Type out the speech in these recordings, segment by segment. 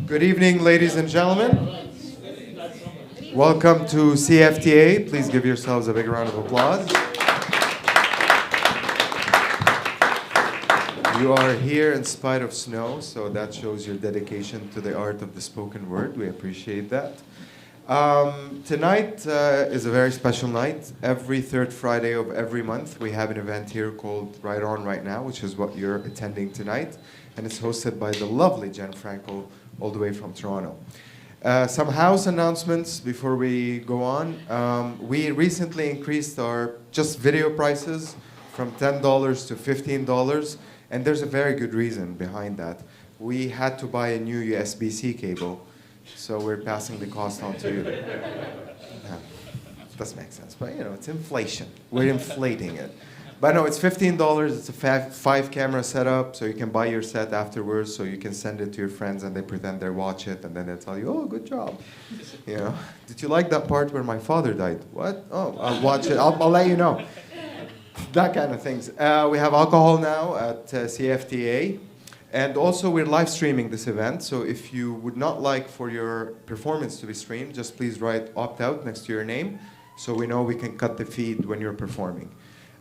Good evening, ladies and gentlemen. Welcome to CFTA. Please give yourselves a big round of applause. You are here in spite of snow, so that shows your dedication to the art of the spoken word. We appreciate that. Tonight is a very special night. Every third Friday of every month, we have an event here called Right On Right Now, which is what you're attending tonight. And it's hosted by the lovely Jen FRANKEL, all the way from Toronto. Some house announcements before we go on. We recently increased our just video prices from $10 to $15, and there's a very good reason behind that. We had to buy a new USB-C cable, so we're passing the cost on to you. Yeah, doesn't make sense, but you know, it's inflation. We're inflating it. But no, it's $15. It's a five camera setup, so you can buy your set afterwards, so you can send it to your friends and they pretend they watch it, and then they'll tell you, oh, good job. You know, did you like that part where my father died? What? Oh, I'll watch it. I'll let you know. That kind of things. We have alcohol now at CFTA. And also, we're live streaming this event, so if you would not like for your performance to be streamed, just please write opt out next to your name, so we know we can cut the feed when you're performing.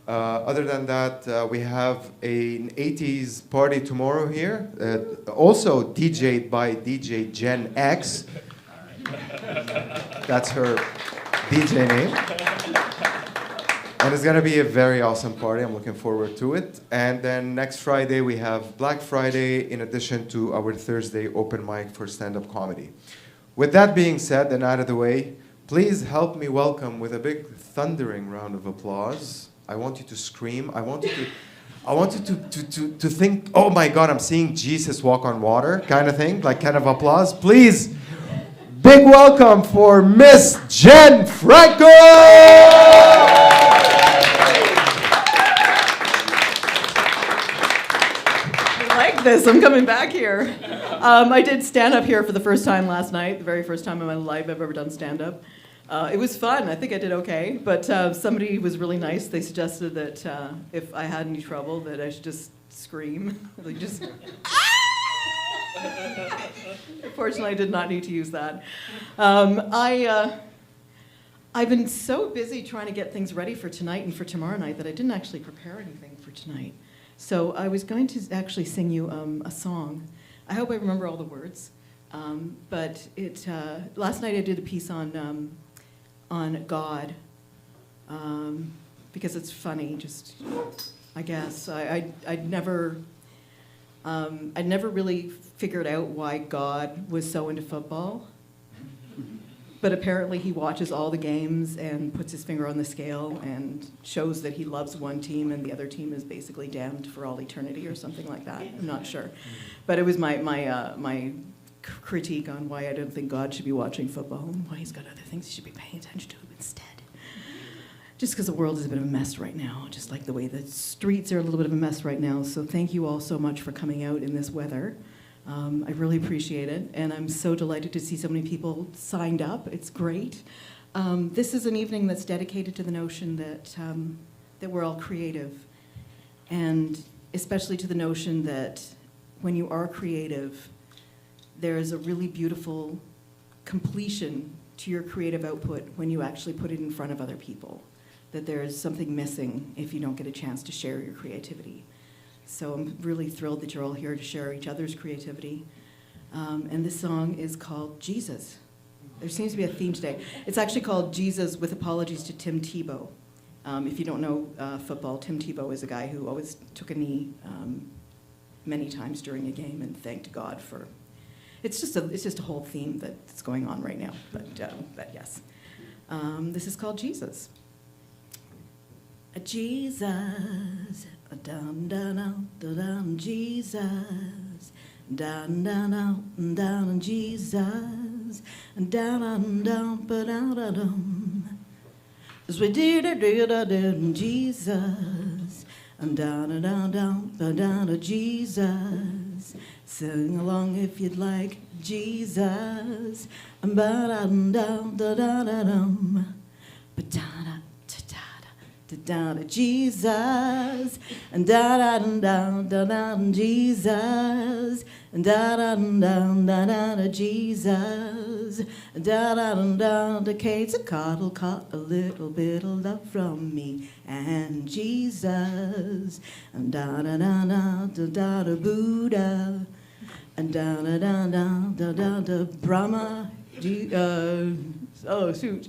Other than that, we have an 80s party tomorrow here, also DJ'd by DJ Gen X. That's her DJ name. And it's going to be a very awesome party. I'm looking forward to it. And then next Friday, we have Black Friday in addition to our Thursday open mic for stand-up comedy. With that being said and out of the way, please help me welcome with a big thundering round of applause. I want you to scream. I want you to think, oh my God, I'm seeing Jesus walk on water, kind of thing, like kind of applause. Please, big welcome for Miss Jen FRANKEL! This. I'm coming back here. I did stand-up here for the first time last night, the very first time in my life I've ever done stand-up. It was fun. I think I did okay, but somebody was really nice. They suggested that if I had any trouble, that I should just scream. Like just, Fortunately, I did not need to use that. I've been so busy trying to get things ready for tonight and for tomorrow night that I didn't actually prepare anything for tonight. So I was going to actually sing you a song. I hope I remember all the words. But last night I did a piece on God, because it's funny. Just, I guess I'd never really figured out why God was so into football. But apparently he watches all the games and puts his finger on the scale and shows that he loves one team and the other team is basically damned for all eternity or something like that. I'm not sure. But it was my critique on why I don't think God should be watching football and why he's got other things he should be paying attention to instead. Just because the world is a bit of a mess right now, just like the way the streets are a little bit of a mess right now. So thank you all so much for coming out in this weather. I really appreciate it, and I'm so delighted to see so many people signed up. It's great. This is an evening that's dedicated to the notion that we're all creative, and especially to the notion that when you are creative, there is a really beautiful completion to your creative output when you actually put it in front of other people, that there is something missing if you don't get a chance to share your creativity. So I'm really thrilled that you're all here to share each other's creativity. And this song is called Jesus. There seems to be a theme today. It's actually called Jesus with Apologies to Tim Tebow. If you don't know football, Tim Tebow is a guy who always took a knee many times during a game and thanked God for. It's just a whole theme that's going on right now. But yes, this is called Jesus. Jesus, dum dum dum dum, Jesus, Down, down, down, down, Jesus. Down, down, ba down, down, down. Sweet Jesus. Down, down, down, down, Jesus. Sing along if you'd like, Jesus. Ba-dum, down, da-da-da-dum. Ba-da-da, da-da-da, da-da-da, Jesus. Da-da-dum, down, da-da-dum, Jesus. Da-da-dum, down, da-da-da, Jesus. Da-da-dum, down, the Kate's a coddle, caught a little bit of love from me and Jesus. Da-da-da-da, da-da-da, Buddha. And down, down, down, down, down, to Brahma. Oh, shoot.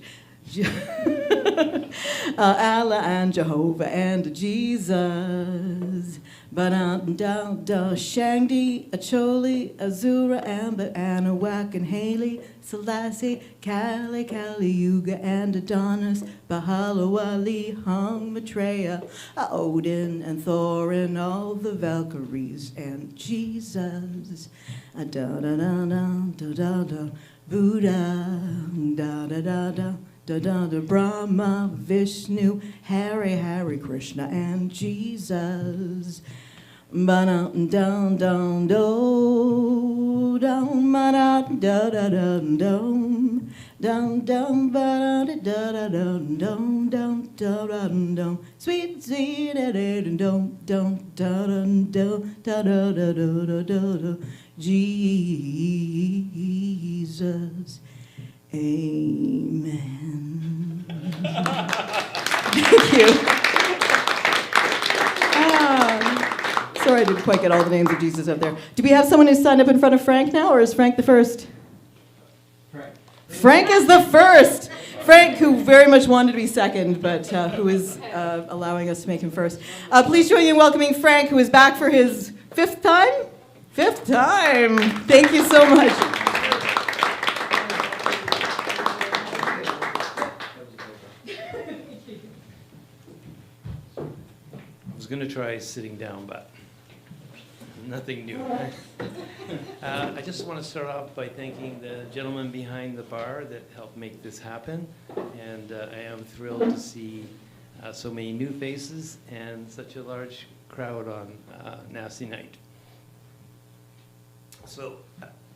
Allah and Jehovah and Jesus. Down, down, down, Shangdi, Acholi, Azura, Amber, Anahuac, and Haley, Selassie, Kali, Kali, Yuga, and Adonis, Bahalawali, Hung, Maitreya, Odin, and Thor, and all the Valkyries, and Jesus. Da da da da da da da, Buddha, da da da da. Da da da, Brahma, Vishnu, Hari, Krishna, and Jesus. Ba-dum, down, down, do, down, ba-dum, da da da, dum, down, down, ba-da da da da, dum, down, da da da, sweet, sweet, da da da, dum, dum, da da da, da da da da da da, Jesus. Amen. Thank you. Sorry I didn't quite get all the names of Jesus up there. Do we have someone who's signed up in front of Frank now, or is Frank the first? Frank is the first. Frank, who very much wanted to be second, but who is allowing us to make him first. Please join me in welcoming Frank, who is back for his fifth time? Fifth time. Thank you so much. I was going to try sitting down, but nothing new. I just want to start off by thanking the gentleman behind the bar that helped make this happen, and I am thrilled to see so many new faces and such a large crowd on Nasty Night. So,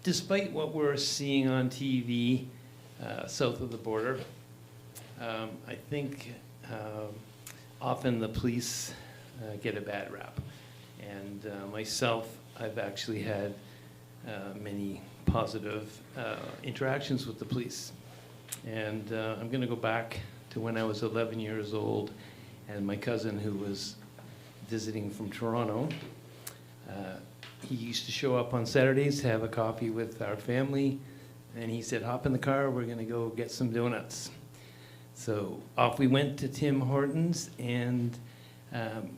despite what we're seeing on TV south of the border, I think often the police get a bad rap. And myself, I've actually had many positive interactions with the police. And I'm going to go back to when I was 11 years old, and my cousin, who was visiting from Toronto, he used to show up on Saturdays to have a coffee with our family, and he said, hop in the car, we're going to go get some donuts. So off we went to Tim Hortons, and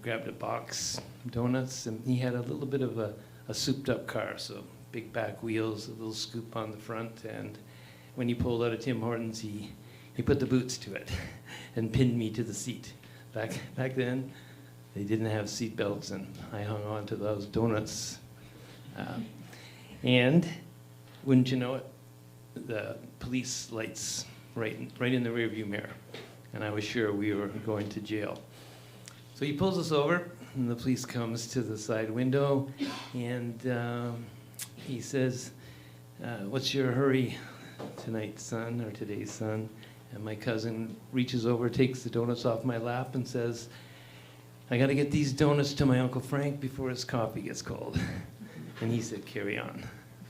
grabbed a box of donuts, and he had a little bit of a souped-up car, so big back wheels, a little scoop on the front, and when he pulled out of Tim Hortons, he put the boots to it and pinned me to the seat. Back then, they didn't have seat belts, and I hung on to those donuts. And wouldn't you know it, the police lights right in the rearview mirror, and I was sure we were going to jail. So he pulls us over, and the police comes to the side window, and he says, what's your hurry tonight, son, or today, son? And my cousin reaches over, takes the donuts off my lap, and says, I got to get these donuts to my Uncle Frank before his coffee gets cold. And he said, carry on.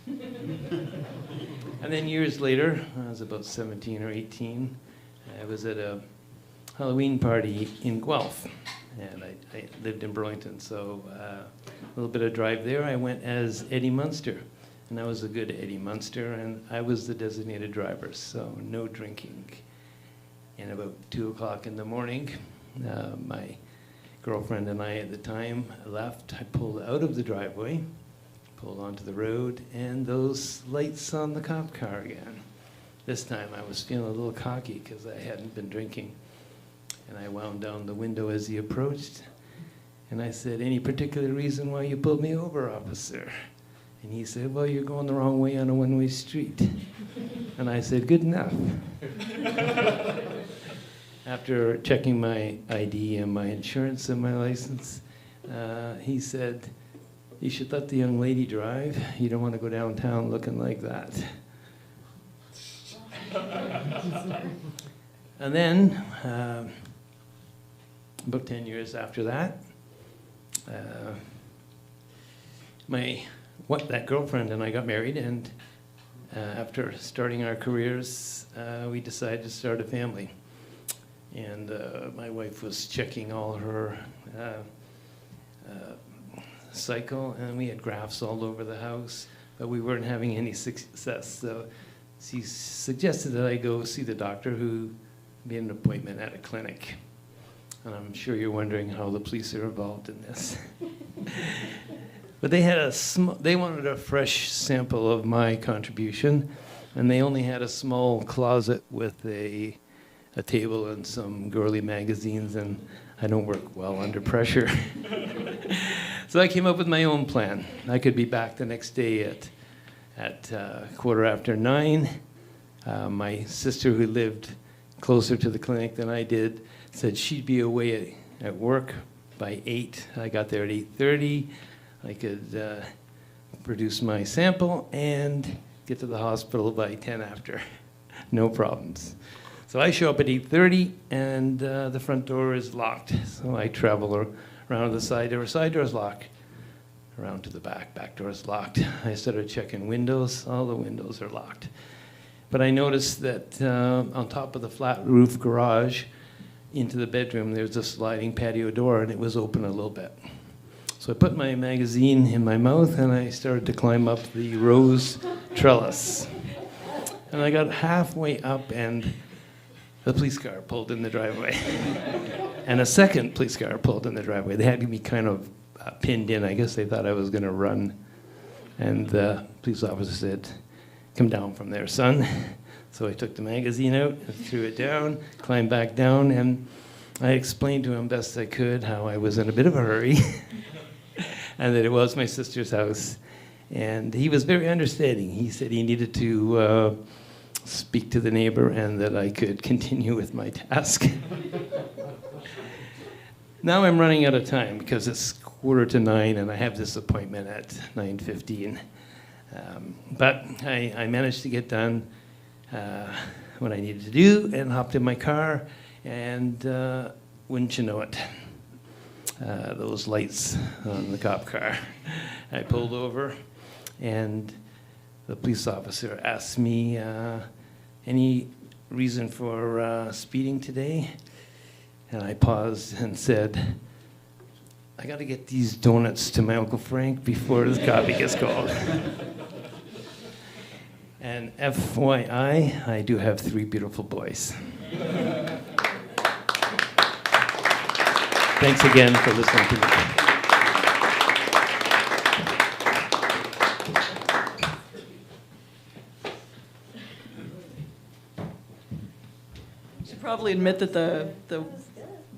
And then years later, I was about 17 or 18, I was at a Halloween party in Guelph. And I lived in Burlington, so a little bit of drive there. I went as Eddie Munster, and I was a good Eddie Munster, and I was the designated driver, so no drinking. And about 2 o'clock in the morning, my girlfriend and I at the time left. I pulled out of the driveway, pulled onto the road, and those lights on the cop car again. This time I was feeling a little cocky because I hadn't been drinking. And I wound down the window as he approached, and I said, any particular reason why you pulled me over, officer? And he said, well, you're going the wrong way on a one-way street. And I said, good enough. After checking my ID and my insurance and my license, he said, you should let the young lady drive. You don't want to go downtown looking like that. And then, about 10 years after that, that girlfriend and I got married, and after starting our careers, we decided to start a family. And my wife was checking all her cycle, and we had graphs all over the house, but we weren't having any success. So she suggested that I go see the doctor, who made an appointment at a clinic. And I'm sure you're wondering how the police are involved in this. But they had they wanted a fresh sample of my contribution, and they only had a small closet with a table and some girly magazines, and I don't work well under pressure. So I came up with my own plan. I could be back the next day at 9:15. My sister, who lived closer to the clinic than I did, said she'd be away at work by 8. I got there at 8:30. I could produce my sample and get to the hospital by 10 after. No problems. So I show up at 8:30, and the front door is locked. So I travel around to the side door. Side door is locked. Around to the back door is locked. I started checking windows. All the windows are locked. But I noticed that on top of the flat roof garage into the bedroom, there's a sliding patio door, and it was open a little bit. So I put my magazine in my mouth, and I started to climb up the rose trellis. And I got halfway up, and the police car pulled in the driveway. And a second police car pulled in the driveway. They had me kind of pinned in. I guess they thought I was going to run. And the police officer said, come down from there, son. So I took the magazine out and threw it down, climbed back down, and I explained to him best I could how I was in a bit of a hurry and that it was my sister's house. And he was very understanding. He said he needed to speak to the neighbor and that I could continue with my task. Now I'm running out of time because it's 8:45 and I have this appointment at 9:15. But I managed to get done what I needed to do and hopped in my car, and wouldn't you know it, those lights on the cop car. I pulled over, and the police officer asked me, any reason for speeding today? And I paused and said, I got to get these donuts to my Uncle Frank before the coffee gets cold. And FYI, I do have 3 beautiful boys. Thanks again for listening to me. I should probably admit that the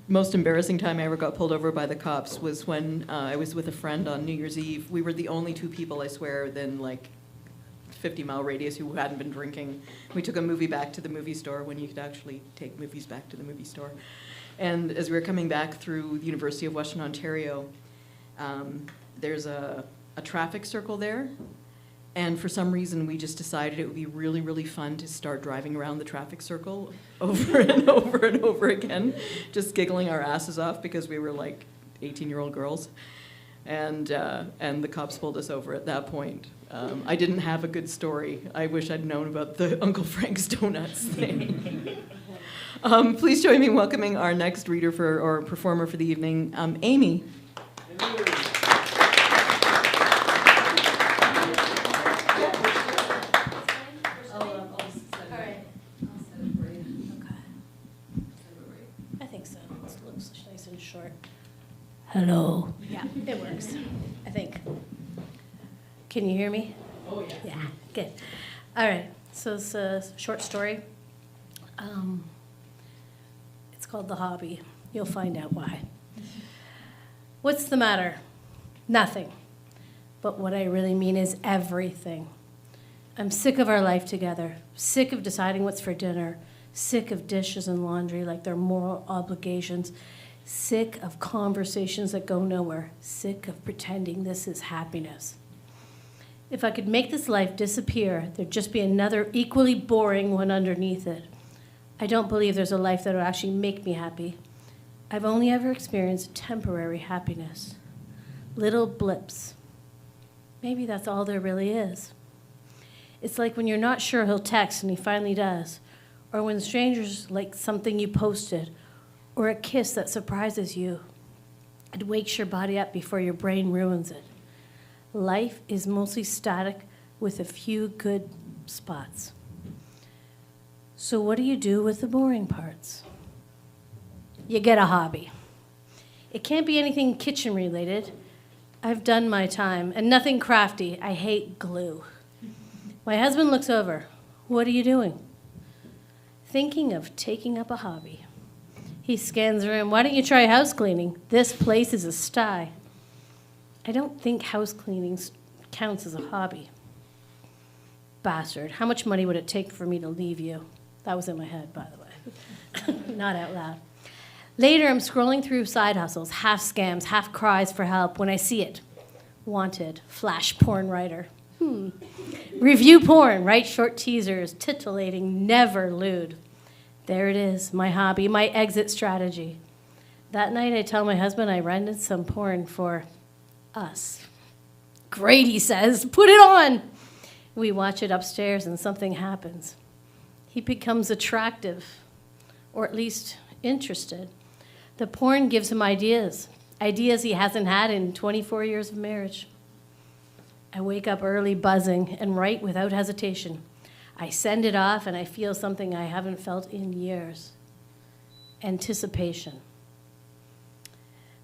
most embarrassing time I ever got pulled over by the cops was when I was with a friend on New Year's Eve. We were the only 2 people, I swear, within like 50-mile radius who hadn't been drinking. We took a movie back to the movie store when you could actually take movies back to the movie store. And as we were coming back through the University of Western Ontario, there's a traffic circle there. And for some reason, we just decided it would be really, really fun to start driving around the traffic circle over and over and over again, just giggling our asses off because we were like 18-year-old girls. And the cops pulled us over at that point. I didn't have a good story. I wish I'd known about the Uncle Frank's Donuts thing. Please join me in welcoming our next reader or performer for the evening, Amy. Hello. Yeah, it works, I think. Can you hear me? Oh, yeah. Yeah, good. All right, so it's a short story. It's called The Hobby. You'll find out why. What's the matter? Nothing. But what I really mean is everything. I'm sick of our life together, sick of deciding what's for dinner, sick of dishes and laundry like they're moral obligations, sick of conversations that go nowhere, sick of pretending this is happiness. If I could make this life disappear, there'd just be another equally boring one underneath it. I don't believe there's a life that would actually make me happy. I've only ever experienced temporary happiness. Little blips. Maybe that's all there really is. It's like when you're not sure he'll text and he finally does, or when strangers like something you posted, or a kiss that surprises you. It wakes your body up before your brain ruins it. Life is mostly static with a few good spots. So what do you do with the boring parts? You get a hobby. It can't be anything kitchen related. I've done my time, and nothing crafty. I hate glue. My husband looks over. What are you doing? Thinking of taking up a hobby. He scans the room. Why don't you try house cleaning? This place is a sty. I don't think house cleaning counts as a hobby. Bastard. How much money would it take for me to leave you? That was in my head, by the way. Not out loud. Later, I'm scrolling through side hustles, half scams, half cries for help when I see it. Wanted, flash porn writer. Review porn, write short teasers, titillating, never lewd. There it is, my hobby, my exit strategy. That night, I tell my husband I rented some porn for us. Great, he says, put it on. We watch it upstairs and something happens. He becomes attractive, or at least interested. The porn gives him ideas he hasn't had in 24 years of marriage. I wake up early buzzing and write without hesitation. I send it off and I feel something I haven't felt in years. Anticipation.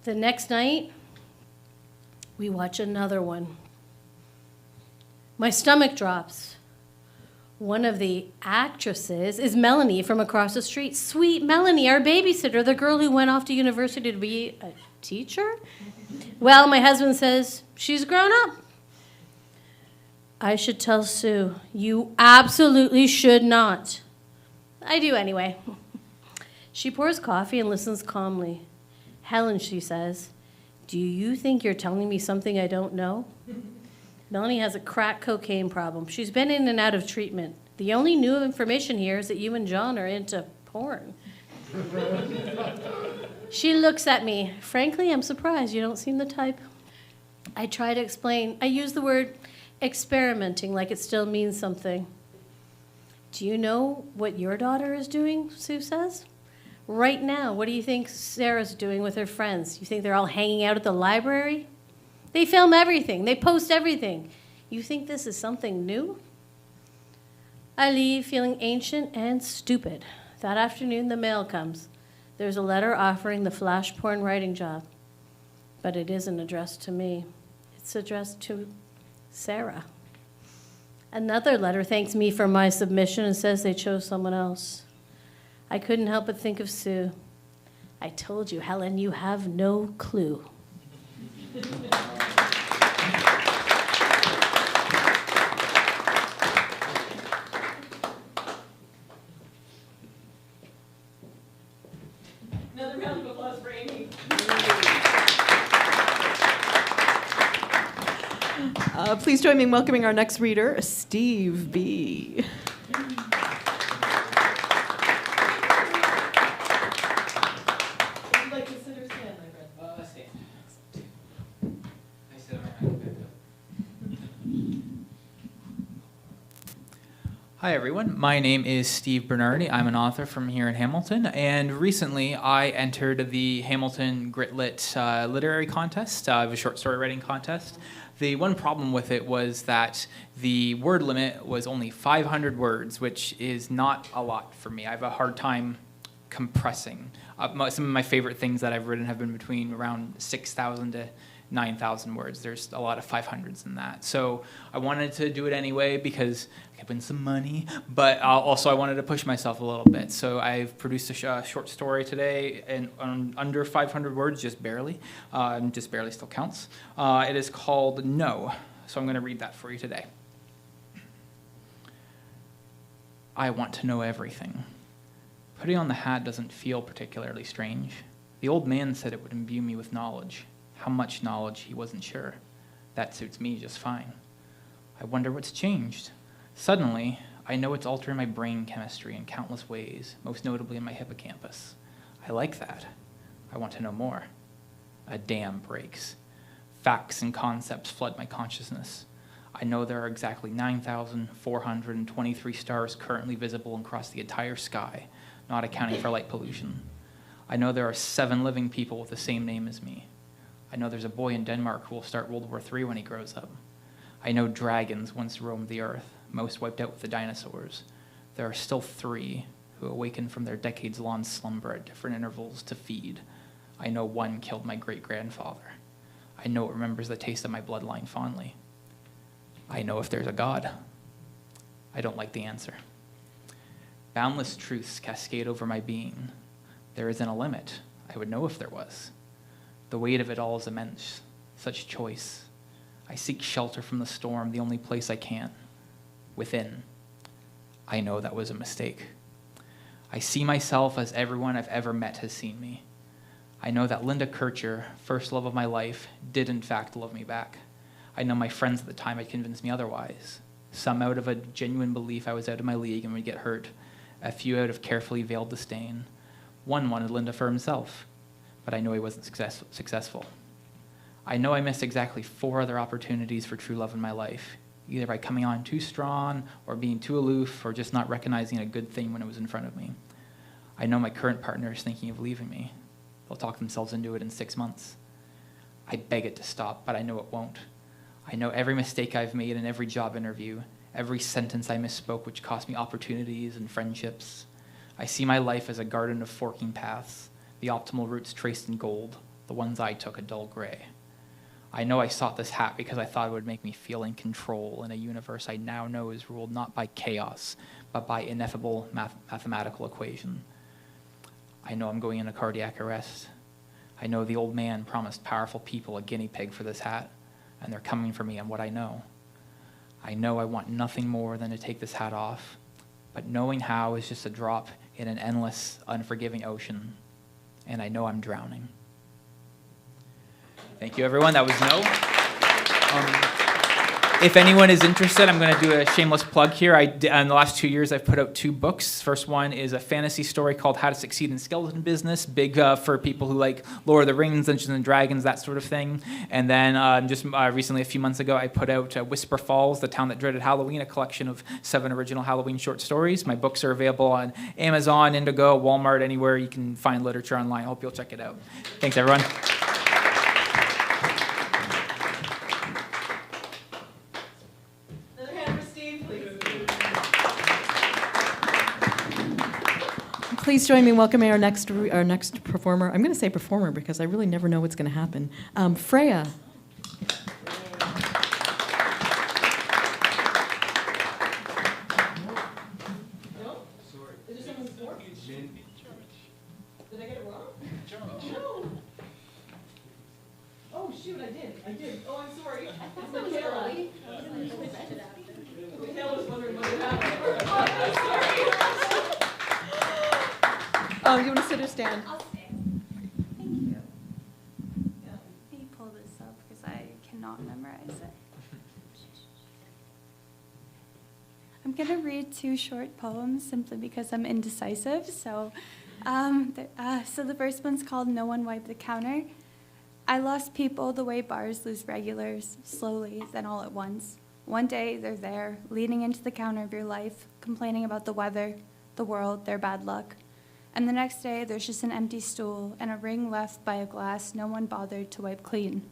The next night, we watch another one. My stomach drops. One of the actresses is Melanie from across the street. Sweet Melanie, our babysitter, the girl who went off to university to be a teacher. Well, my husband says, she's grown up. I should tell Sue. You absolutely should not. I do anyway. She pours coffee and listens calmly. Helen, she says, do you think you're telling me something I don't know? Melanie has a crack cocaine problem. She's been in and out of treatment. The only new information here is that you and John are into porn. She looks at me. Frankly, I'm surprised you don't seem the type. I try to explain. I use the word experimenting like it still means something. Do you know what your daughter is doing, Sue says? Right now, what do you think Sarah's doing with her friends? You think they're all hanging out at the library? They film everything. They post everything. You think this is something new? I leave feeling ancient and stupid. That afternoon, the mail comes. There's a letter offering the flash porn writing job. But it isn't addressed to me. It's addressed to Sarah. Another letter thanks me for my submission and says they chose someone else. I couldn't help but think of Sue. I told you, Helen, you have no clue. Another round of applause for Amy. Please join me in welcoming our next reader, Steve B. Hi everyone, my name is Steve Bernardi. I'm an author from here in Hamilton, and recently I entered the Hamilton Gritlit literary contest, a short story writing contest. The one problem with it was that the word limit was only 500 words, which is not a lot for me. I have a hard time compressing. Some of my favorite things that I've written have been between around 6,000 to 9,000 words. There's a lot of 500s in that. So I wanted to do it anyway because I could win some money, but also I wanted to push myself a little bit. So I've produced a short story today and under 500 words, just barely. Just barely still counts. It is called No. so I'm going to read that for you today. I want to know everything. Putting on the hat doesn't feel particularly strange. The old man said it would imbue me with knowledge. How much knowledge, he wasn't sure. That suits me just fine. I wonder what's changed. Suddenly, I know it's altering my brain chemistry in countless ways, most notably in my hippocampus. I like that. I want to know more. A dam breaks. Facts and concepts flood my consciousness. I know there are exactly 9,423 stars currently visible across the entire sky, not accounting for light pollution. I know there are 7 living people with the same name as me. I know there's a boy in Denmark who will start World War III when he grows up. I know dragons once roamed the earth, most wiped out with the dinosaurs. There are still 3 who awaken from their decades-long slumber at different intervals to feed. I know 1 killed my great-grandfather. I know it remembers the taste of my bloodline fondly. I know if there's a God. I don't like the answer. Boundless truths cascade over my being. There isn't a limit. I would know if there was. The weight of it all is immense. Such choice. I seek shelter from the storm, the only place I can. Within. I know that was a mistake. I see myself as everyone I've ever met has seen me. I know that Linda Kircher, first love of my life, did in fact love me back. I know my friends at the time had convinced me otherwise. Some out of a genuine belief I was out of my league and would get hurt. A few out of carefully veiled disdain. 1 wanted Linda for himself, but I know he wasn't successful. I know I missed exactly 4 other opportunities for true love in my life, either by coming on too strong, or being too aloof, or just not recognizing a good thing when it was in front of me. I know my current partner is thinking of leaving me. They'll talk themselves into it in 6 months. I beg it to stop, but I know it won't. I know every mistake I've made in every job interview, every sentence I misspoke which cost me opportunities and friendships. I see my life as a garden of forking paths, the optimal routes traced in gold, the ones I took a dull gray. I know I sought this hat because I thought it would make me feel in control in a universe I now know is ruled not by chaos, but by ineffable mathematical equation. I know I'm going into cardiac arrest. I know the old man promised powerful people a guinea pig for this hat, and they're coming for me on what I know. I know I want nothing more than to take this hat off, but knowing how is just a drop in an endless, unforgiving ocean, and I know I'm drowning. Thank you, everyone. That was No. If anyone is interested, I'm going to do a shameless plug here. In the last 2 years, I've put out 2 books. First one is a fantasy story called How to Succeed in Skeleton Business, big for people who like Lord of the Rings, Dungeons and Dragons, that sort of thing. And then just recently, a few months ago, I put out Whisper Falls, The Town That Dreaded Halloween, a collection of 7 original Halloween short stories. My books are available on Amazon, Indigo, Walmart, anywhere you can find literature online. I hope you'll check it out. Thanks, everyone. Please join me in welcoming our next performer. I'm going to say performer because I really never know what's going to happen. Freya. Did I get it wrong? No. Oh, shoot, I did. Oh, I'm sorry. Michaela. Michaela was wondering what had happened. Oh, sorry. Oh, you want to sit or stand? I'll stand. Thank you. Yeah. Let me pull this up because I cannot memorize it. I'm going to read 2 short poems simply because I'm indecisive. So the first one's called No One Wiped the Counter. I lost people the way bars lose regulars, slowly, then all at once. One day they're there, leaning into the counter of your life, complaining about the weather, the world, their bad luck. And the next day, there's just an empty stool and a ring left by a glass no one bothered to wipe clean.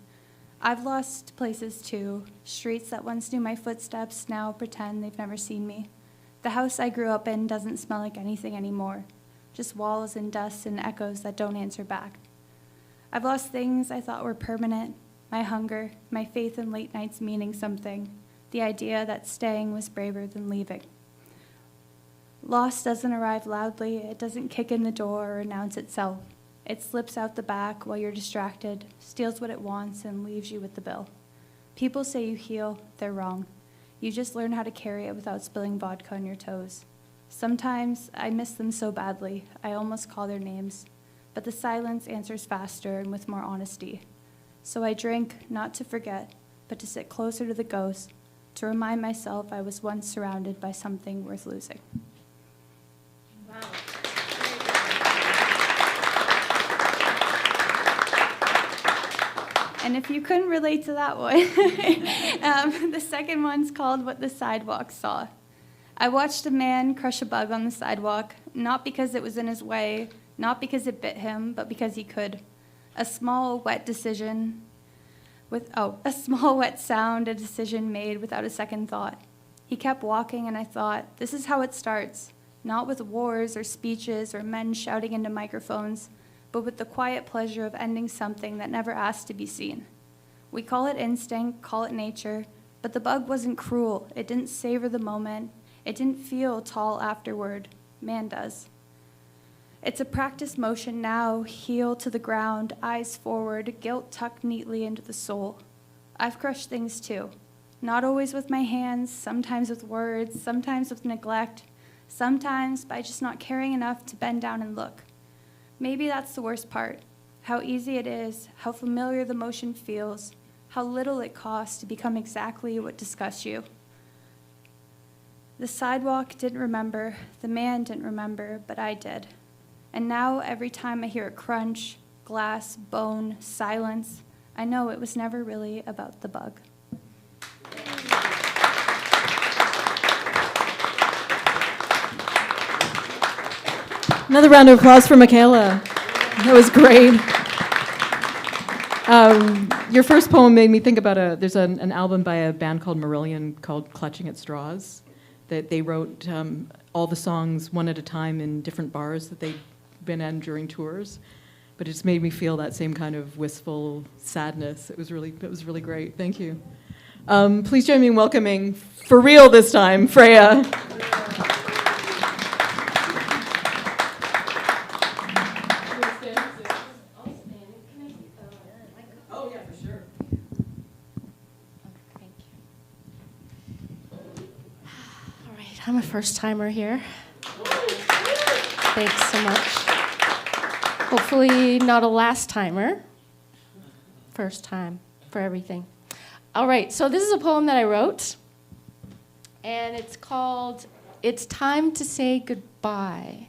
I've lost places too. Streets that once knew my footsteps now pretend they've never seen me. The house I grew up in doesn't smell like anything anymore. Just walls and dust and echoes that don't answer back. I've lost things I thought were permanent. My hunger, my faith in late nights meaning something. The idea that staying was braver than leaving. Loss doesn't arrive loudly, it doesn't kick in the door or announce itself. It slips out the back while you're distracted, steals what it wants, and leaves you with the bill. People say you heal, they're wrong. You just learn how to carry it without spilling vodka on your toes. Sometimes I miss them so badly, I almost call their names. But the silence answers faster and with more honesty. So I drink, not to forget, but to sit closer to the ghost, to remind myself I was once surrounded by something worth losing. Wow. And if you couldn't relate to that one, the second one's called What the Sidewalk Saw. I watched a man crush a bug on the sidewalk, not because it was in his way, not because it bit him, but because he could. A small, wet decision a small, wet sound, a decision made without a second thought. He kept walking, and I thought, this is how it starts, not with wars or speeches or men shouting into microphones, but with the quiet pleasure of ending something that never asked to be seen. We call it instinct, call it nature, but the bug wasn't cruel. It didn't savor the moment. It didn't feel tall afterward. Man does. It's a practice motion now, heel to the ground, eyes forward, guilt tucked neatly into the soul. I've crushed things too. Not always with my hands, sometimes with words, sometimes with neglect, sometimes by just not caring enough to bend down and look. Maybe that's the worst part. How easy it is, how familiar the motion feels, how little it costs to become exactly what disgusts you. The sidewalk didn't remember, the man didn't remember, but I did. And now every time I hear a crunch, glass, bone, silence, I know it was never really about the bug. Another round of applause for Michaela. That was great. Your first poem made me think about there's an album by a band called Marillion called Clutching at Straws, that they wrote all the songs one at a time in different bars that they'd been in during tours. But it just made me feel that same kind of wistful sadness. It was really great. Thank you. Please join me in welcoming, for real this time, Freya. Oh, yeah, for sure. Thank you. All right, I'm a first-timer here. Thanks so much. Hopefully not a last-timer. First time for everything. All right, so this is a poem that I wrote, and it's called It's Time to Say Goodbye.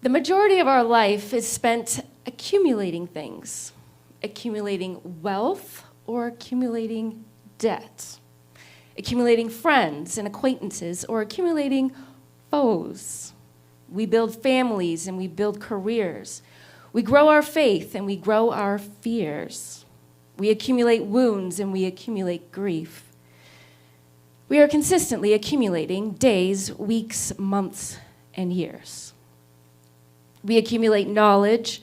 The majority of our life is spent accumulating things, accumulating wealth or accumulating debt, accumulating friends and acquaintances or accumulating foes. We build families and we build careers. We grow our faith and we grow our fears. We accumulate wounds and we accumulate grief. We are consistently accumulating days, weeks, months, and years. We accumulate knowledge,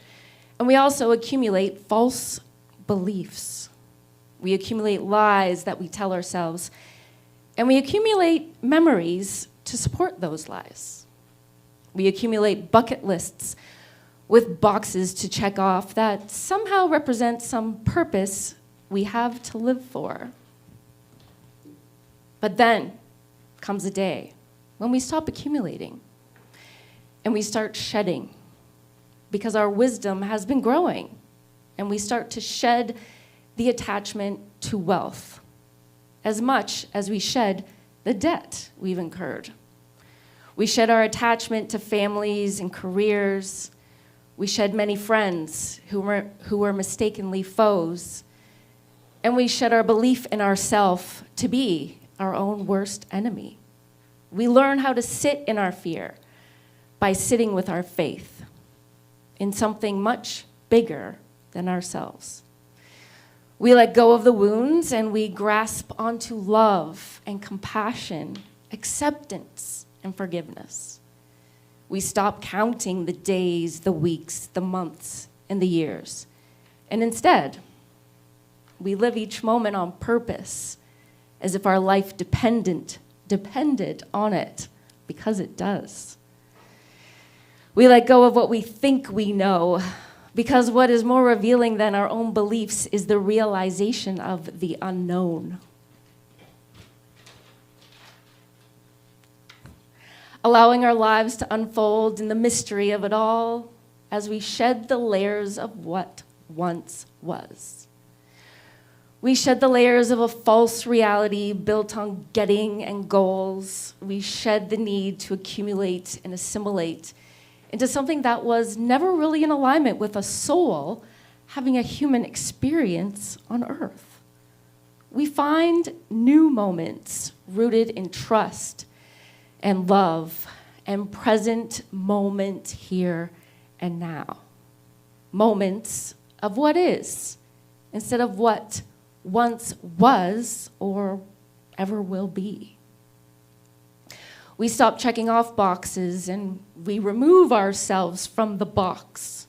and we also accumulate false beliefs. We accumulate lies that we tell ourselves, and we accumulate memories to support those lies. We accumulate bucket lists with boxes to check off that somehow represent some purpose we have to live for. But then comes a day when we stop accumulating and we start shedding because our wisdom has been growing, and we start to shed the attachment to wealth as much as we shed the debt we've incurred. We shed our attachment to families and careers. We shed many friends who were mistakenly foes. And we shed our belief in ourselves to be our own worst enemy. We learn how to sit in our fear by sitting with our faith in something much bigger than ourselves. We let go of the wounds and we grasp onto love and compassion, acceptance and forgiveness. We stop counting the days, the weeks, the months, and the years. And instead, we live each moment on purpose as if our life depended on it, because it does. We let go of what we think we know Because what is more revealing than our own beliefs is the realization of the unknown. Allowing our lives to unfold in the mystery of it all as we shed the layers of what once was. We shed the layers of a false reality built on getting and goals. We shed the need to accumulate and assimilate into something that was never really in alignment with a soul having a human experience on earth. We find new moments rooted in trust and love and present moment here and now. Moments of what is instead of what once was or ever will be. We stop checking off boxes and we remove ourselves from the box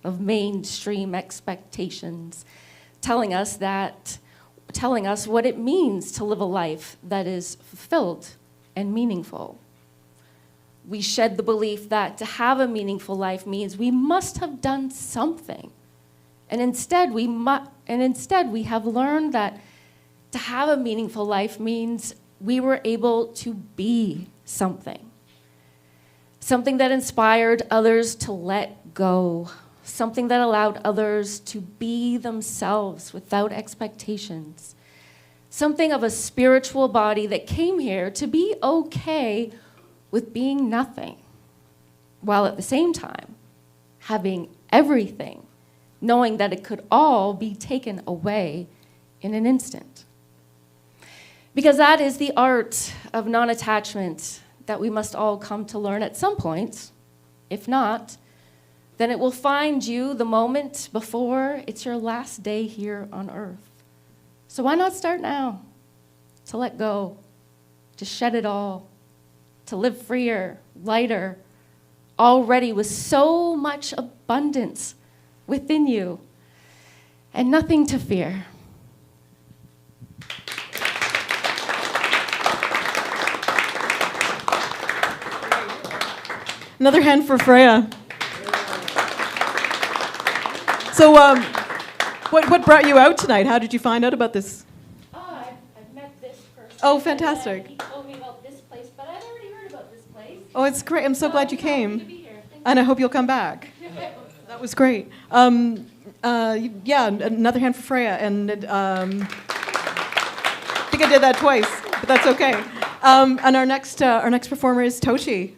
of mainstream expectations, telling us what it means to live a life that is fulfilled and meaningful. We shed the belief that to have a meaningful life means we must have done something. And instead we have learned that to have a meaningful life means we were able to be something. Something that inspired others to let go. Something that allowed others to be themselves without expectations. Something of a spiritual body that came here to be okay with being nothing, while at the same time having everything, knowing that it could all be taken away in an instant. Because that is the art of non-attachment that we must all come to learn at some point. If not, then it will find you the moment before it's your last day here on earth. So why not start now? To let go, to shed it all, to live freer, lighter, already with so much abundance within you, and nothing to fear. Another hand for Freya. So, what brought you out tonight? How did you find out about this? Oh, I've met this person. Oh, fantastic. He told me about this place, but I'd already heard about this place. Oh, it's great. I'm so glad you I'm happy to came. be here. Thank And I hope you'll come back. That was great. Yeah, another hand for Freya. And I think I did that twice, but that's okay. And our next performer is Tochi.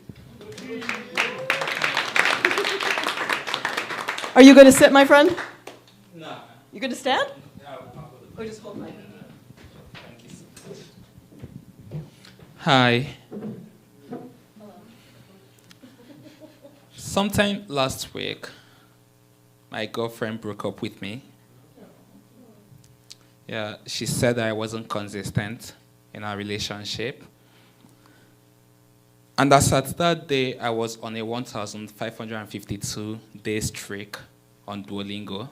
Are you going to sit, my friend? No. You going to stand? Yeah, Or just hold my hand? Hi. Sometime last week, my girlfriend broke up with me. Yeah, she said I wasn't consistent in our relationship. And as at that day, I was on a 1,552-day streak on Duolingo.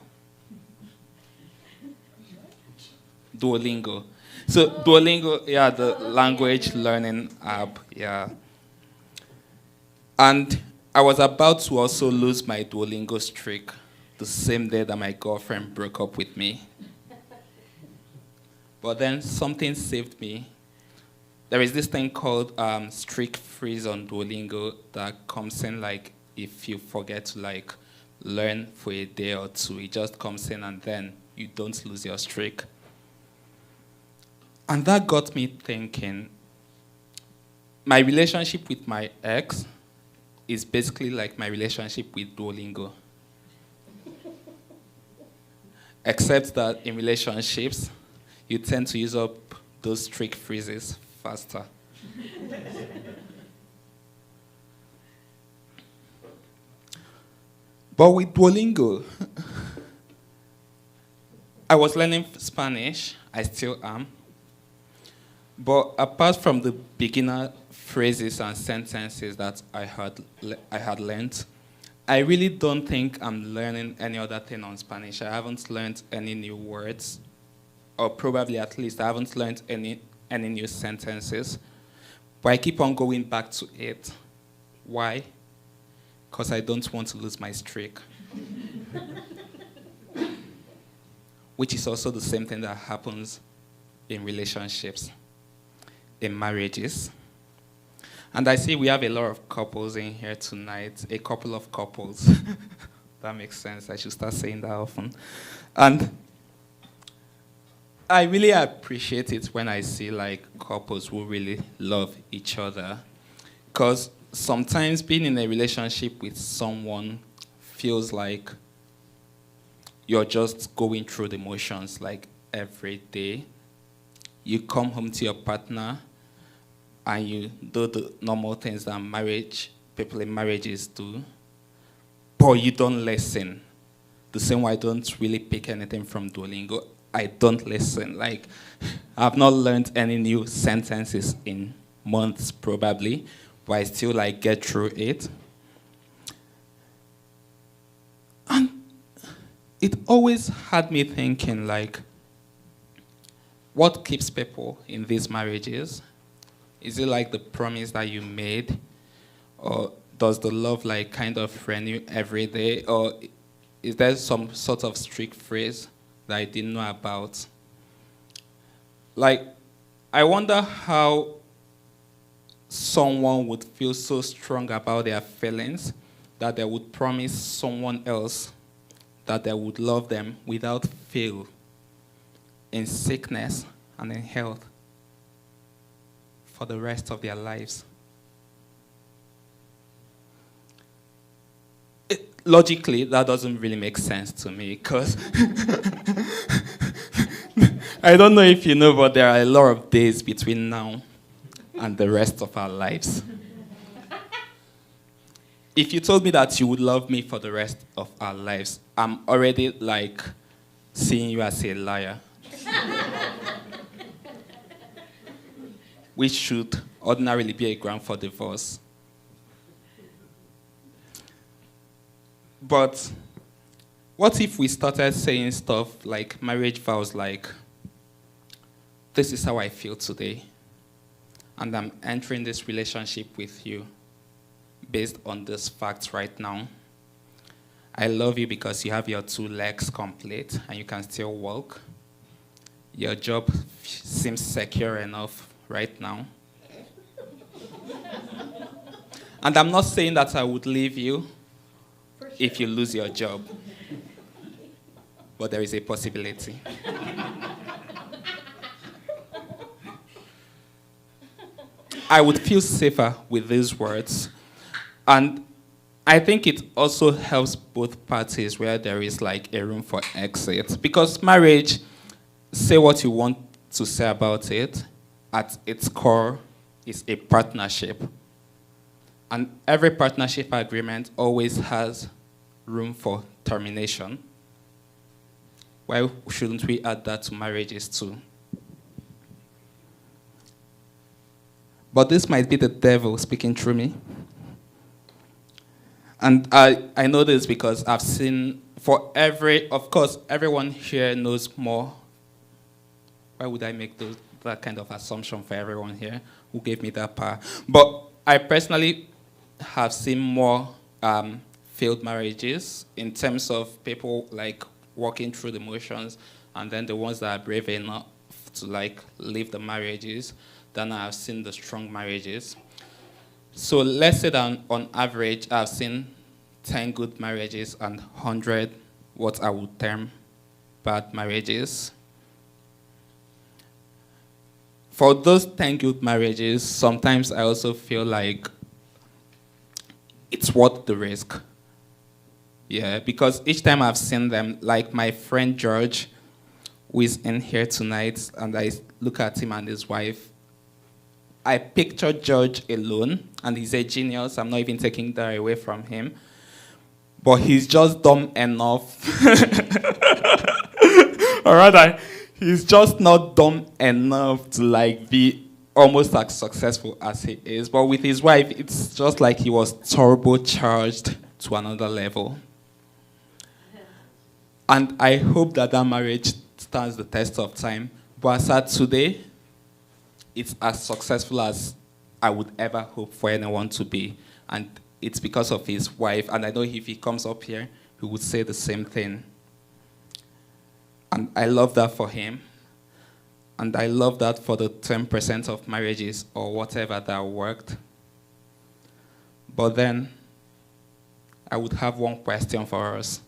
Duolingo. So Duolingo, yeah, the language learning app, yeah. And I was about to also lose my Duolingo streak the same day that my girlfriend broke up with me. But then something saved me. There is this thing called streak freeze on Duolingo that comes in like if you forget to like learn for a day or two, it just comes in and then you don't lose your streak. And that got me thinking, my relationship with my ex is basically like my relationship with Duolingo. Except that in relationships, you tend to use up those streak freezes faster. But with Duolingo, I was learning Spanish, I still am. But apart from the beginner phrases and sentences that I had learned, I really don't think I'm learning any other thing on Spanish. I haven't learned any new words, or probably at least I haven't learned any new sentences. But I keep on going back to it. Why? Because I don't want to lose my streak. Which is also the same thing that happens in relationships, in marriages. And I see we have a lot of couples in here tonight, a couple of couples. That makes sense. I should start saying that often. And I really appreciate it when I see like couples who really love each other. Because sometimes being in a relationship with someone feels like you're just going through the motions like every day. You come home to your partner and you do the normal things that people in marriages do, but you don't listen. The same way I don't really pick anything from Duolingo. I don't listen. Like, I've not learned any new sentences in months probably, but I still like get through it. And it always had me thinking like, what keeps people in these marriages? Is it like the promise that you made? Or does the love like kind of renew every day? Or is there some sort of strict phrase that I didn't know about? Like, I wonder how someone would feel so strong about their feelings that they would promise someone else that they would love them without fail in sickness and in health for the rest of their lives. Logically, that doesn't really make sense to me because I don't know if you know, but there are a lot of days between now and the rest of our lives. If you told me that you would love me for the rest of our lives, I'm already like seeing you as a liar. Which should ordinarily be a ground for divorce. But what if we started saying stuff like marriage vows like, this is how I feel today, and I'm entering this relationship with you based on this fact right now. I love you because you have your 2 legs complete and you can still walk. Your job seems secure enough right now. And I'm not saying that I would leave you if you lose your job. But there is a possibility. I would feel safer with these words. And I think it also helps both parties where there is like a room for exit. Because marriage, say what you want to say about it, at its core is a partnership. And every partnership agreement always has room for termination. Why shouldn't we add that to marriages too? But this might be the devil speaking through me. And I know this because I've seen, of course, everyone here knows more. Why would I make that kind of assumption for everyone here? Who gave me that power? But I personally have seen more failed marriages in terms of people like walking through the motions, and then the ones that are brave enough to like leave the marriages, than I've seen the strong marriages. So let's say that on average, I've seen 10 good marriages and 100 what I would term bad marriages. For those 10 good marriages, sometimes I also feel like it's worth the risk. Yeah, because each time I've seen them, like my friend George, who is in here tonight, and I look at him and his wife, I picture George alone, and he's a genius. I'm not even taking that away from him. But he's just dumb enough. Or rather, he's just not dumb enough to like be almost as successful as he is. But with his wife, it's just like he was turbocharged to another level. And I hope that marriage stands the test of time. But as at today, it's as successful as I would ever hope for anyone to be. And it's because of his wife. And I know if he comes up here, who would say the same thing. And I love that for him. And I love that for the 10% of marriages or whatever that worked. But then, I would have one question for us.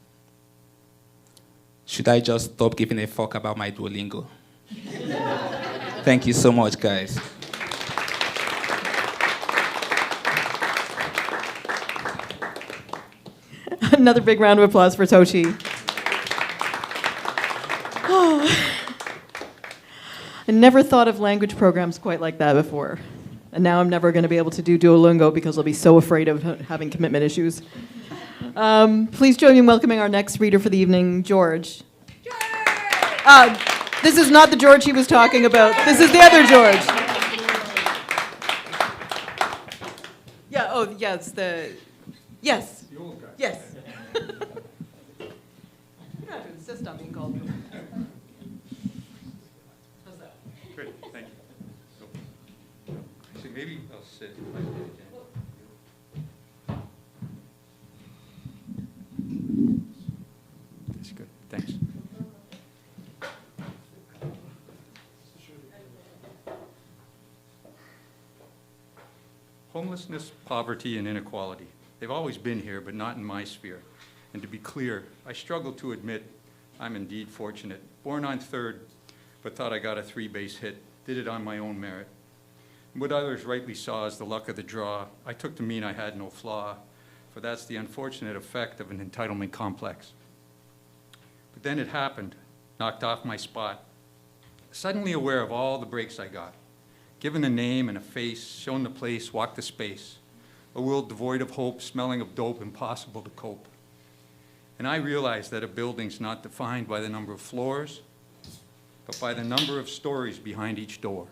Should I just stop giving a fuck about my Duolingo? Thank you so much, guys. Another big round of applause for Tochi. I never thought of language programs quite like that before. And now I'm never going to be able to do Duolingo because I'll be so afraid of having commitment issues. Please join me in welcoming our next reader for the evening, George. This is not the George he was talking about. This is the other George. Yeah, oh, yes, yes. The old guy. Yes. You don't have to insist on being called. How's that? Great, thank you. So maybe I'll sit. That's good, thanks. Homelessness, poverty, and inequality. They've always been here, but not in my sphere. And to be clear, I struggle to admit I'm indeed fortunate. Born on third, but thought I got a 3-base hit. Did it on my own merit. What others rightly saw as the luck of the draw, I took to mean I had no flaw, for that's the unfortunate effect of an entitlement complex. But then it happened, knocked off my spot. Suddenly aware of all the breaks I got. Given a name and a face, shown the place, walked the space. A world devoid of hope, smelling of dope, impossible to cope. And I realized that a building's not defined by the number of floors, but by the number of stories behind each door.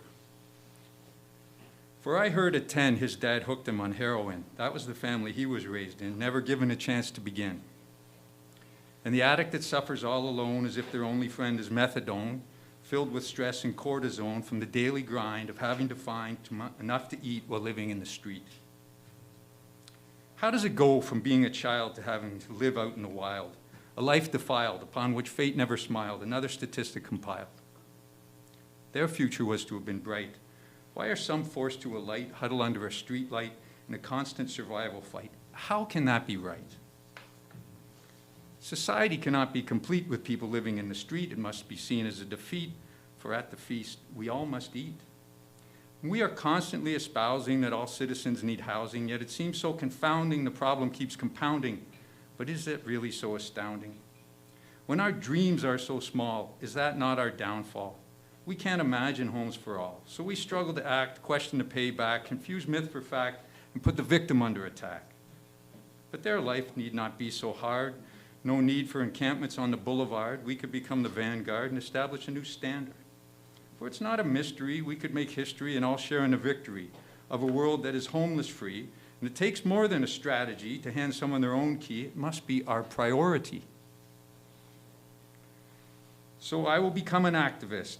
For I heard at 10 his dad hooked him on heroin. That was the family he was raised in, never given a chance to begin. And the addict that suffers all alone as if their only friend is methadone, filled with stress and cortisone from the daily grind of having to find enough to eat while living in the street. How does it go from being a child to having to live out in the wild, a life defiled upon which fate never smiled, another statistic compiled? Their future was to have been bright. Why are some forced to alight, huddle under a street light in a constant survival fight? How can that be right? Society cannot be complete with people living in the street. It must be seen as a defeat, for at the feast we all must eat. We are constantly espousing that all citizens need housing, yet it seems so confounding the problem keeps compounding. But is it really so astounding? When our dreams are so small, is that not our downfall? We can't imagine homes for all, so we struggle to act, question the payback, confuse myth for fact, and put the victim under attack. But their life need not be so hard. No need for encampments on the boulevard. We could become the vanguard and establish a new standard. For it's not a mystery, we could make history and all share in the victory of a world that is homeless-free. And it takes more than a strategy to hand someone their own key. It must be our priority. So I will become an activist.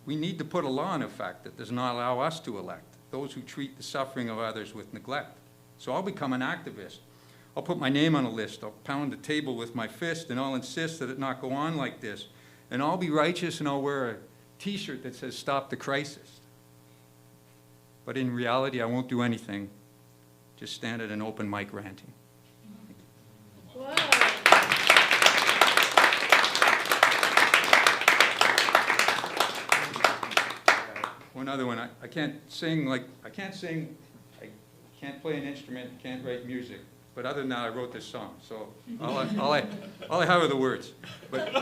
We need to put a law in effect that does not allow us to elect those who treat the suffering of others with neglect. So I'll become an activist. I'll put my name on a list. I'll pound the table with my fist, and I'll insist that it not go on like this. And I'll be righteous, and I'll wear a T-shirt that says, "Stop the crisis." But in reality, I won't do anything. Just stand at an open mic ranting. One other one. I can't sing. I can't play an instrument. Can't write music. But other than that, I wrote this song. So all I have are the words. But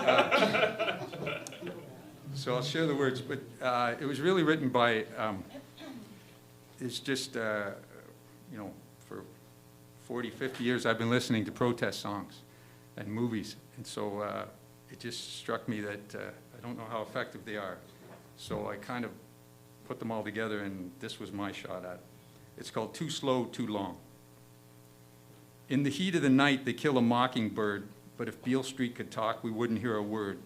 so I'll share the words. But it was really written by. It's just for 40, 50 years I've been listening to protest songs and movies, and so it just struck me that I don't know how effective they are. So I kind of put them all together, and this was my shot at it. It's called Too Slow, Too Long. In the heat of the night, they kill a mockingbird, but if Beale Street could talk, we wouldn't hear a word.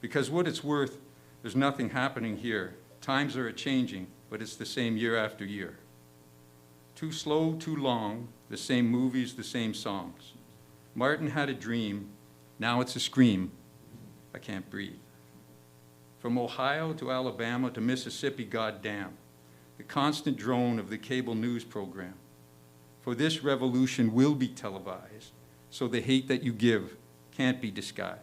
Because what it's worth, there's nothing happening here. Times are a-changing, but it's the same year after year. Too slow, too long, the same movies, the same songs. Martin had a dream, now it's a scream. I can't breathe. From Ohio to Alabama to Mississippi, goddamn, the constant drone of the cable news program. For this revolution will be televised, so the hate that you give can't be disguised.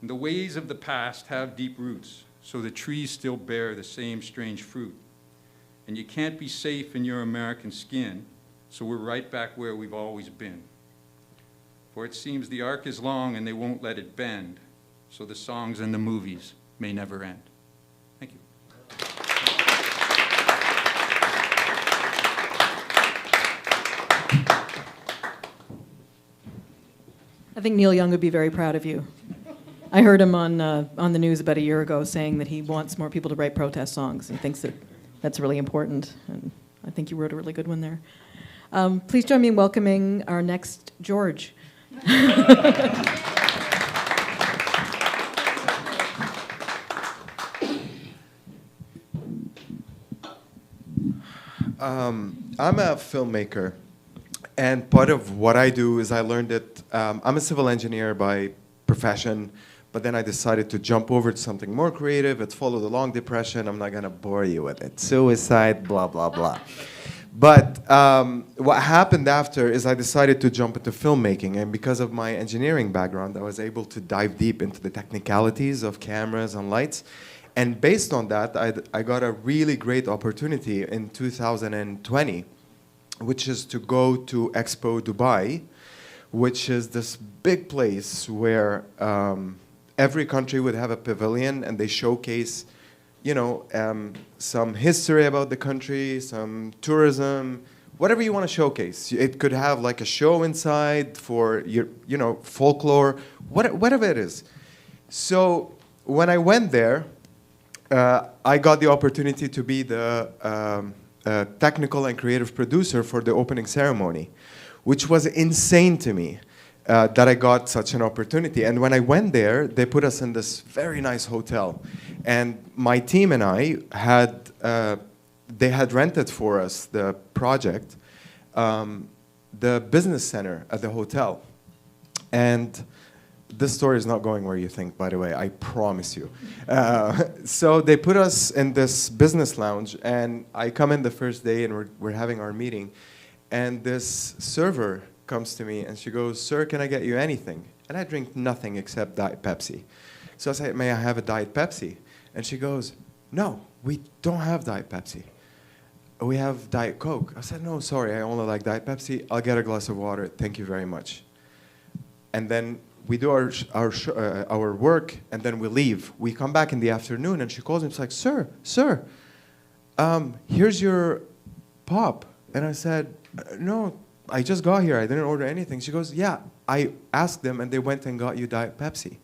And the ways of the past have deep roots, so the trees still bear the same strange fruit. And you can't be safe in your American skin, so we're right back where we've always been. For it seems the arc is long and they won't let it bend, so the songs and the movies may never end. Thank you. I think Neil Young would be very proud of you. I heard him on the news about a year ago saying that he wants more people to write protest songs and thinks that that's really important. And I think you wrote a really good one there. Please join me in welcoming our next George. I'm a filmmaker, and part of what I do is I learned it. I'm a civil engineer by profession, but then I decided to jump over to something more creative. It's followed the long depression. I'm not going to bore you with it. Suicide, blah, blah, blah. But what happened after is I decided to jump into filmmaking, and because of my engineering background, I was able to dive deep into the technicalities of cameras and lights. And based on that, I got a really great opportunity in 2020, which is to go to Expo Dubai, which is this big place where every country would have a pavilion and they showcase, you know, some history about the country, some tourism, whatever you want to showcase. It could have like a show inside for your, you know, folklore, whatever it is. So when I went there, I got the opportunity to be the technical and creative producer for the opening ceremony, which was insane to me that I got such an opportunity. And when I went there, they put us in this very nice hotel. And my team and I had, they had rented for us the project, the business center at the hotel. And this story is not going where you think, by the way, I promise you. So they put us in this business lounge, and I come in the first day, and we're having our meeting, and this server comes to me, and she goes, "Sir, can I get you anything?" And I drink nothing except Diet Pepsi. So I say, "May I have a Diet Pepsi?" And she goes, "No, we don't have Diet Pepsi. We have Diet Coke." I said, "No, sorry, I only like Diet Pepsi. I'll get a glass of water. Thank you very much." And then we do our work, and then we leave. We come back in the afternoon, and she calls me. She's like, "Sir, here's your pop." And I said, "No, I just got here. I didn't order anything." She goes, "Yeah, I asked them, and they went and got you Diet Pepsi."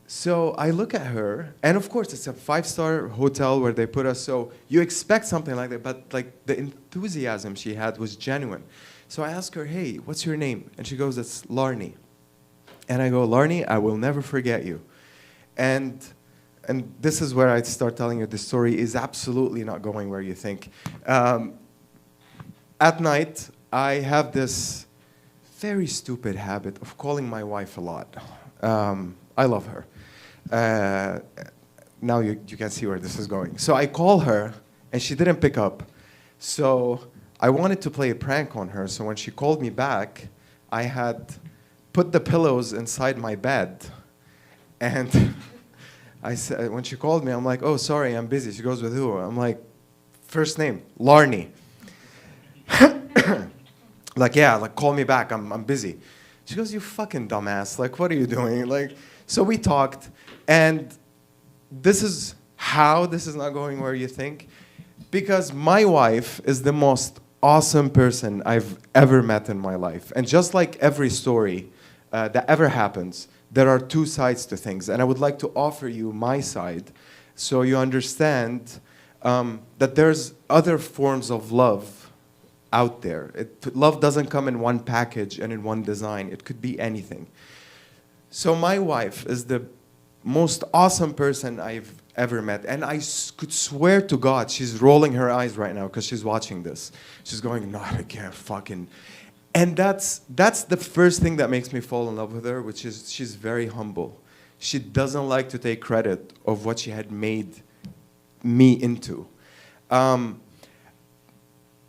So I look at her, and of course, it's a 5-star hotel where they put us, so you expect something like that, but like the enthusiasm she had was genuine. So I ask her, "Hey, what's your name?" And she goes, "It's Larnie." And I go, "Larnie, I will never forget you." And this is where I start telling you the story is absolutely not going where you think. At night, I have this very stupid habit of calling my wife a lot. I love her. Now you can see where this is going. So I call her, and she didn't pick up. So I wanted to play a prank on her. So when she called me back, I had put the pillows inside my bed. And I said, when she called me, I'm like, "Oh, sorry, I'm busy." She goes, "With who?" I'm like, "First name, Larnie." Like, "Yeah, like, call me back, I'm busy." She goes, "You fucking dumbass, like, what are you doing?" Like, so we talked, and this is how this is not going where you think. Because my wife is the most awesome person I've ever met in my life. And just like every story that ever happens, there are two sides to things. And I would like to offer you my side so you understand that there's other forms of love out there. Love doesn't come in one package and in one design. It could be anything. So my wife is the most awesome person I've ever met. And I could swear to God, she's rolling her eyes right now because she's watching this. She's going, not again, fucking. And that's the first thing that makes me fall in love with her, which is she's very humble. She doesn't like to take credit of what she had made me into.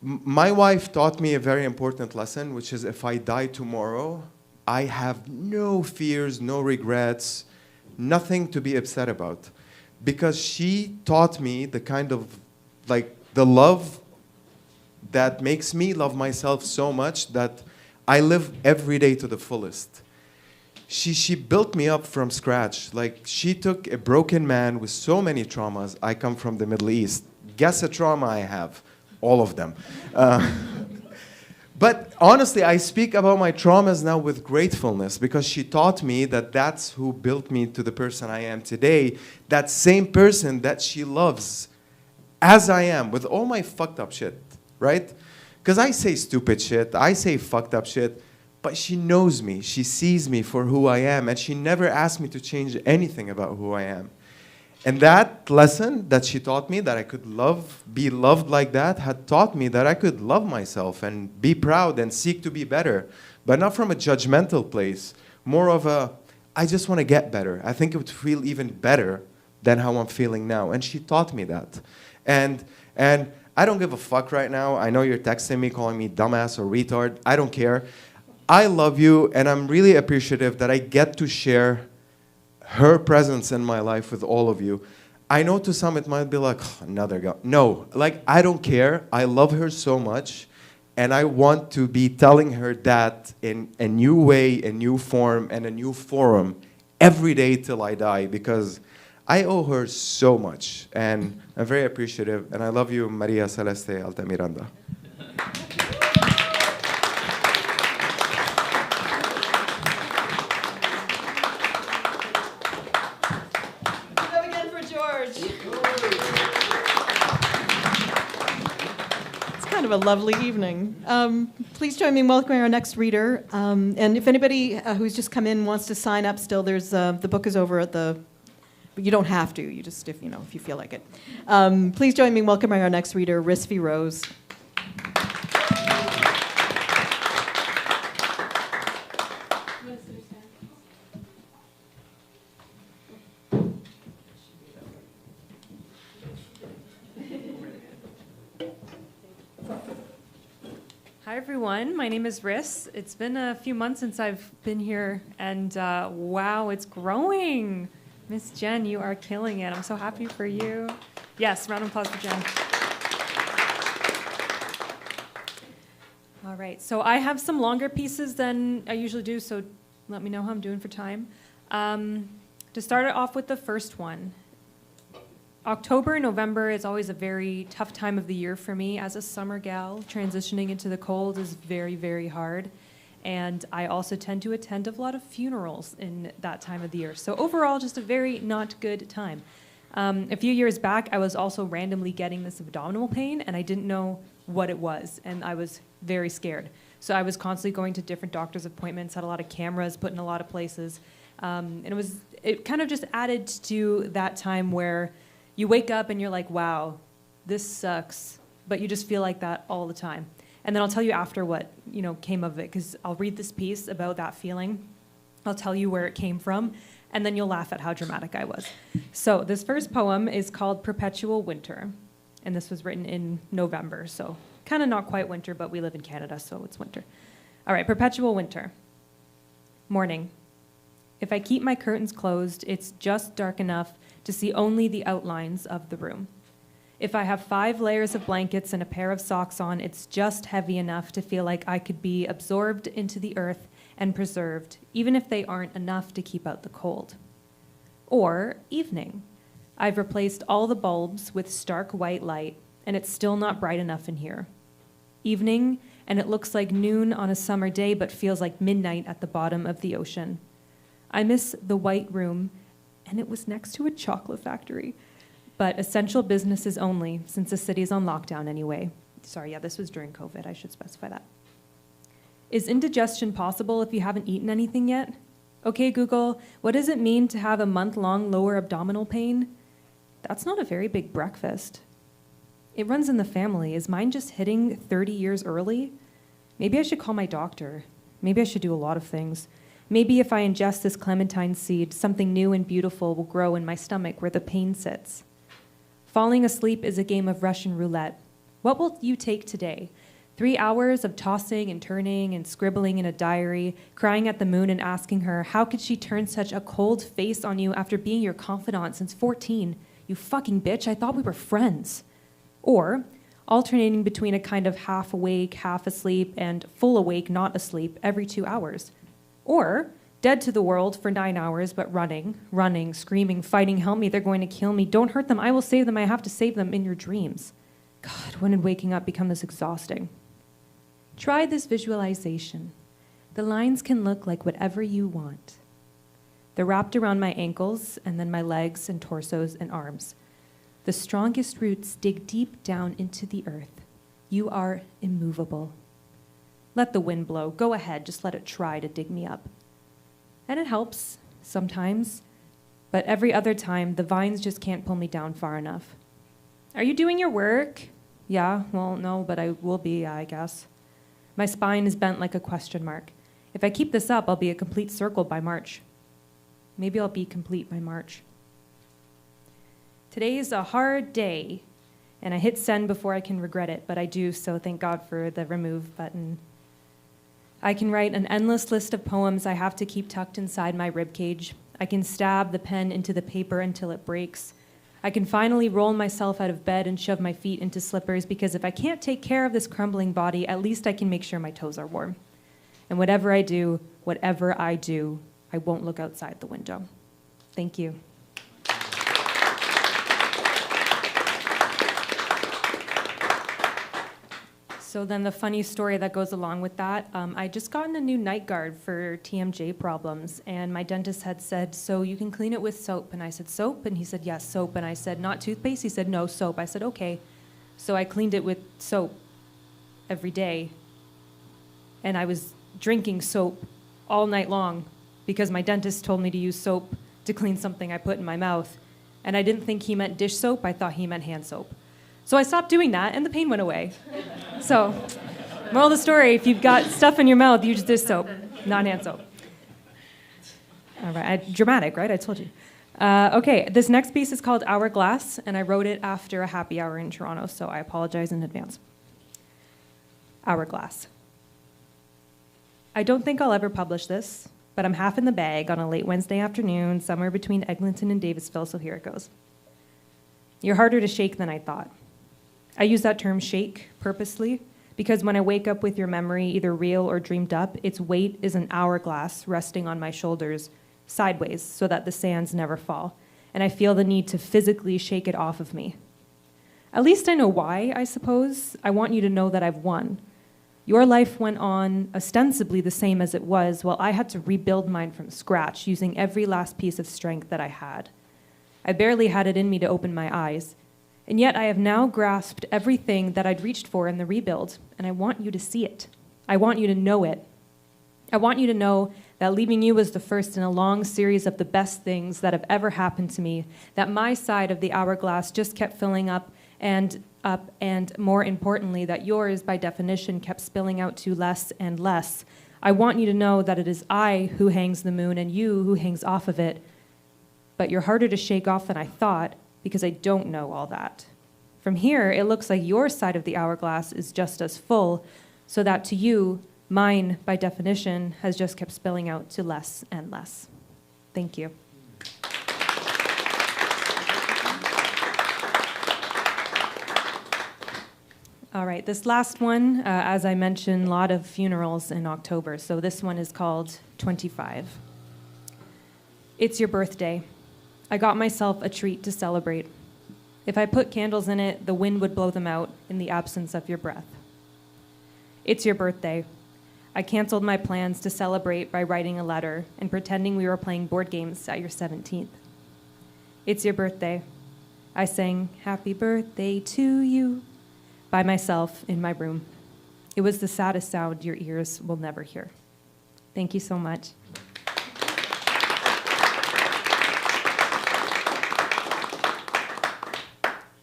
My wife taught me a very important lesson, which is if I die tomorrow, I have no fears, no regrets, nothing to be upset about. Because she taught me the kind of, like, the love that makes me love myself so much that I live every day to the fullest. She built me up from scratch. Like, she took a broken man with so many traumas. I come from the Middle East. Guess a trauma I have. All of them. But honestly, I speak about my traumas now with gratefulness because she taught me that that's who built me to the person I am today. That same person that she loves as I am with all my fucked up shit, right? Because I say stupid shit, I say fucked up shit, but she knows me, she sees me for who I am, and she never asked me to change anything about who I am. And that lesson that she taught me, that I could love, be loved like that, had taught me that I could love myself and be proud and seek to be better, but not from a judgmental place, more of a, I just want to get better. I think it would feel even better than how I'm feeling now. And she taught me that. And I don't give a fuck right now. I know you're texting me, calling me dumbass or retard. I don't care. I love you, and I'm really appreciative that I get to share her presence in my life with all of you. I know to some it might be like, oh, another guy. No, like, I don't care. I love her so much, and I want to be telling her that in a new way, a new form, and a new forum every day till I die, because I owe her so much, and I'm very appreciative, and I love you, Maria Celeste Altamiranda. Kind of a lovely evening. Please join me in welcoming our next reader. And if anybody who's just come in wants to sign up still, there's the book is over at the, but you don't have to. You just, if you feel like it. Please join me in welcoming our next reader, Risvi Rose. Hi everyone, my name is Riss. It's been a few months since I've been here, and wow, it's growing. Miss Jen, you are killing it. I'm so happy for you. Yes, round of applause for Jen. All right, so I have some longer pieces than I usually do, so let me know how I'm doing for time. To start it off with the first one. October and November is always a very tough time of the year for me. As a summer gal, transitioning into the cold is very, very hard. And I also tend to attend a lot of funerals in that time of the year. So overall, just a very not good time. A few years back, I was also randomly getting this abdominal pain, and I didn't know what it was, and I was very scared. So I was constantly going to different doctor's appointments, had a lot of cameras put in a lot of places. And it kind of just added to that time where you wake up and you're like, wow, this sucks, but you just feel like that all the time. And then I'll tell you after what came of it, because I'll read this piece about that feeling. I'll tell you where it came from, and then you'll laugh at how dramatic I was. So this first poem is called Perpetual Winter, and this was written in November, so kind of not quite winter, but we live in Canada, so it's winter. All right, Perpetual Winter. Morning. If I keep my curtains closed, it's just dark enough to see only the outlines of the room. If I have 5 layers of blankets and a pair of socks on, it's just heavy enough to feel like I could be absorbed into the earth and preserved, even if they aren't enough to keep out the cold. Or evening. I've replaced all the bulbs with stark white light, and it's still not bright enough in here. Evening, and it looks like noon on a summer day, but feels like midnight at the bottom of the ocean. I miss the white room, and it was next to a chocolate factory. But essential businesses only, since the city's on lockdown anyway. Sorry, yeah, this was during COVID, I should specify that. Is indigestion possible if you haven't eaten anything yet? Okay, Google, what does it mean to have a month-long lower abdominal pain? That's not a very big breakfast. It runs in the family. Is mine just hitting 30 years early? Maybe I should call my doctor. Maybe I should do a lot of things. Maybe if I ingest this clementine seed, something new and beautiful will grow in my stomach where the pain sits. Falling asleep is a game of Russian roulette. What will you take today? 3 hours of tossing and turning and scribbling in a diary, crying at the moon and asking her, how could she turn such a cold face on you after being your confidant since 14? You fucking bitch, I thought we were friends. Or alternating between a kind of half awake, half asleep, and full awake, not asleep, every 2 hours. Or dead to the world for 9 hours, but running, screaming, fighting, help me, they're going to kill me. Don't hurt them, I will save them, I have to save them in your dreams. God, when did waking up become this exhausting? Try this visualization. The lines can look like whatever you want. They're wrapped around my ankles and then my legs and torsos and arms. The strongest roots dig deep down into the earth. You are immovable. Let the wind blow. Go ahead, just let it try to dig me up. And it helps, sometimes, but every other time, the vines just can't pull me down far enough. Are you doing your work? Yeah, well, no, but I will be, I guess. My spine is bent like a question mark. If I keep this up, I'll be a complete circle by March. Maybe I'll be complete by March. Today's a hard day, and I hit send before I can regret it, but I do, so thank God for the remove button. I can write an endless list of poems I have to keep tucked inside my ribcage. I can stab the pen into the paper until it breaks. I can finally roll myself out of bed and shove my feet into slippers, because if I can't take care of this crumbling body, at least I can make sure my toes are warm. And whatever I do, I won't look outside the window. Thank you. So then the funny story that goes along with that, I just gotten a new night guard for TMJ problems, and my dentist had said, so you can clean it with soap. And I said, soap? And he said, yes, soap. And I said, not toothpaste? He said, no, soap. I said, okay. So I cleaned it with soap every day, and I was drinking soap all night long because my dentist told me to use soap to clean something I put in my mouth. And I didn't think he meant dish soap. I thought he meant hand soap. So I stopped doing that, and the pain went away. So, moral of the story, if you've got stuff in your mouth, use dish soap, not hand soap. All right, dramatic, right? I told you. Okay, this next piece is called Hourglass, and I wrote it after a happy hour in Toronto, so I apologize in advance. Hourglass. I don't think I'll ever publish this, but I'm half in the bag on a late Wednesday afternoon, somewhere between Eglinton and Davisville, so here it goes. You're harder to shake than I thought. I use that term shake purposely because when I wake up with your memory, either real or dreamed up, its weight is an hourglass resting on my shoulders sideways so that the sands never fall, and I feel the need to physically shake it off of me. At least I know why, I suppose. I want you to know that I've won. Your life went on ostensibly the same as it was, while I had to rebuild mine from scratch using every last piece of strength that I had. I barely had it in me to open my eyes. And yet I have now grasped everything that I'd reached for in the rebuild, and I want you to see it. I want you to know it. I want you to know that leaving you was the first in a long series of the best things that have ever happened to me, that my side of the hourglass just kept filling up, and more importantly, that yours, by definition, kept spilling out to less and less. I want you to know that it is I who hangs the moon and you who hangs off of it, but you're harder to shake off than I thought, because I don't know all that. From here, it looks like your side of the hourglass is just as full, so that to you, mine, by definition, has just kept spilling out to less and less. Thank you. All right, this last one, as I mentioned, a lot of funerals in October, so this one is called 25. It's your birthday. I got myself a treat to celebrate. If I put candles in it, the wind would blow them out in the absence of your breath. It's your birthday. I canceled my plans to celebrate by writing a letter and pretending we were playing board games at your 17th. It's your birthday. I sang "Happy Birthday to You" by myself in my room. It was the saddest sound your ears will never hear. Thank you so much.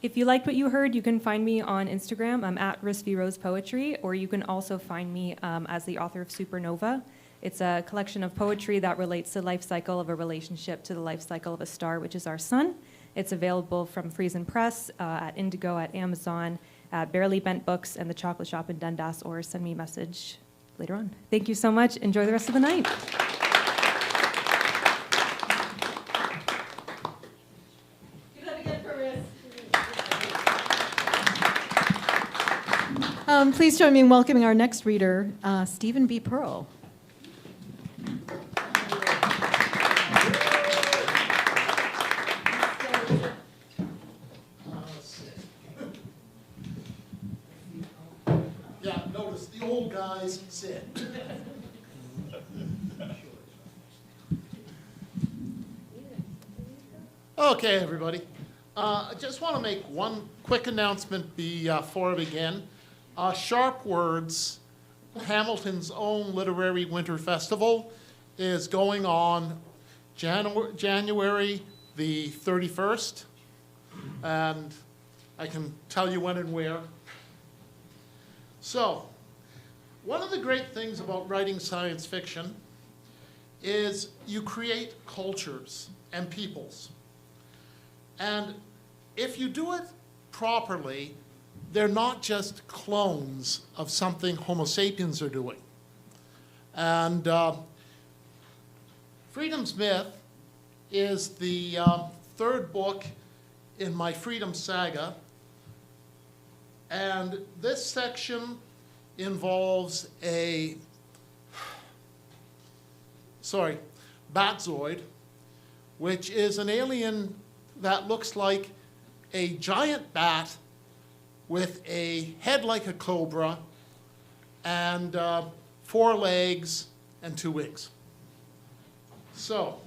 If you liked what you heard, you can find me on Instagram. I'm at Risby Rose Poetry, or you can also find me as the author of Supernova. It's a collection of poetry that relates the life cycle of a relationship to the life cycle of a star, which is our sun. It's available from Friesen Press, at Indigo, at Amazon, at Barely Bent Books, and the Chocolate Shop in Dundas, or send me a message later on. Thank you so much. Enjoy the rest of the night. Please join me in welcoming our next reader, Stephen B. Pearl. Yeah, notice the old guys sit. Okay, everybody. I just want to make one quick announcement before I begin. Sharp Words, Hamilton's own literary winter festival, is going on January the 31st, and I can tell you when and where. So, one of the great things about writing science fiction is you create cultures and peoples. And if you do it properly, they're not just clones of something Homo sapiens are doing. And Freedom's Myth is the third book in my Freedom Saga. And this section involves a, Batzoid, which is an alien that looks like a giant bat with a head like a cobra and 4 legs and 2 wings. So,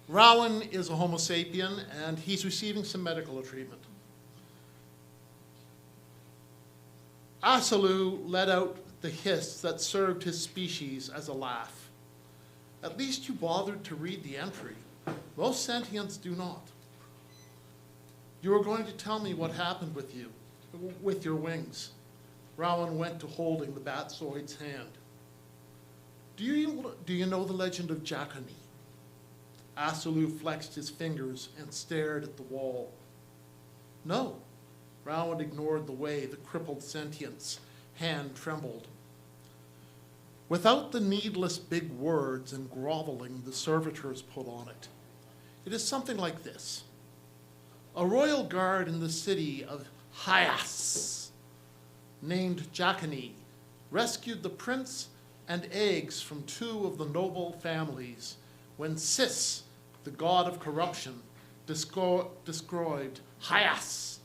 Rowan is a Homo sapien and he's receiving some medical treatment. Asalu let out the hiss that served his species as a laugh. At least you bothered to read the entry. Most sentients do not. You are going to tell me what happened with you, with your wings. Rowan went to holding the Batzoid's hand. Do you know the legend of Jacony? Asalu flexed his fingers and stared at the wall. No. Rowan ignored the way the crippled sentient's hand trembled. Without the needless big words and groveling the servitors put on it, it is something like this. A royal guard in the city of Hyas, named Jacony, rescued the prince and eggs from 2 of the noble families when Sis, the god of corruption, destroyed Hyas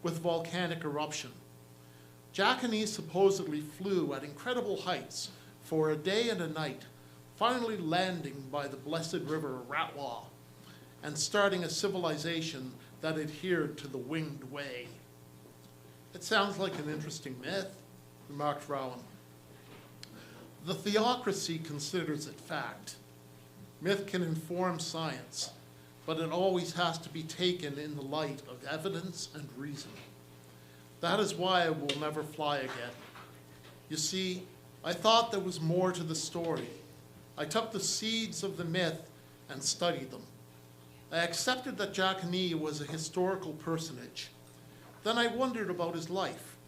with volcanic eruption. Jacony supposedly flew at incredible heights for a day and a night, finally landing by the blessed river Ratwa and starting a civilization that adhered to the winged way. It sounds like an interesting myth, remarked Rowan. The theocracy considers it fact. Myth can inform science, but it always has to be taken in the light of evidence and reason. That is why I will never fly again. You see, I thought there was more to the story. I took the seeds of the myth and studied them. I accepted that Jacony was a historical personage. Then I wondered about his life.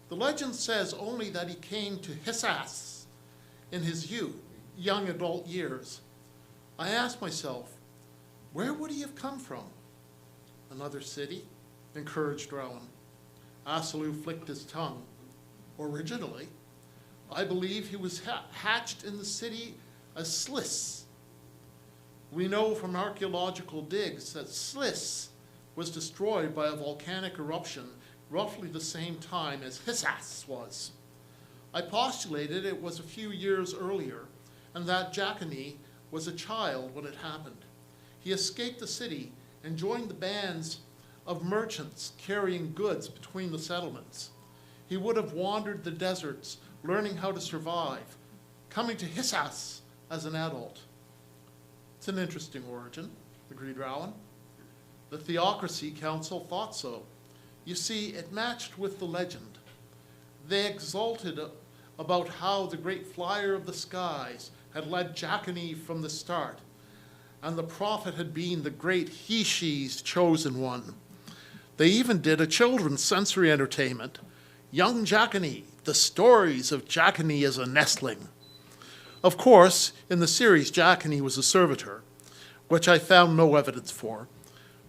The legend says only that he came to Hyas in his young adult years. I asked myself, where would he have come from? Another city? Encouraged Rowan. Asalu flicked his tongue. Originally, I believe he was hatched in the city of Sliss. We know from archaeological digs that Sliss was destroyed by a volcanic eruption roughly the same time as Hyas was. I postulated it was a few years earlier and that Jacony was a child when it happened. He escaped the city and joined the bands of merchants carrying goods between the settlements. He would have wandered the deserts, learning how to survive, coming to Hyas as an adult. It's an interesting origin, agreed Rowan. The Theocracy Council thought so. You see, it matched with the legend. They exulted about how the great flyer of the skies had led Jackany from the start, and the prophet had been the great he-she's chosen one. They even did a children's sensory entertainment, Young Jackany, the stories of Jackany as a nestling. Of course, in the series, Jackany was a servitor, which I found no evidence for,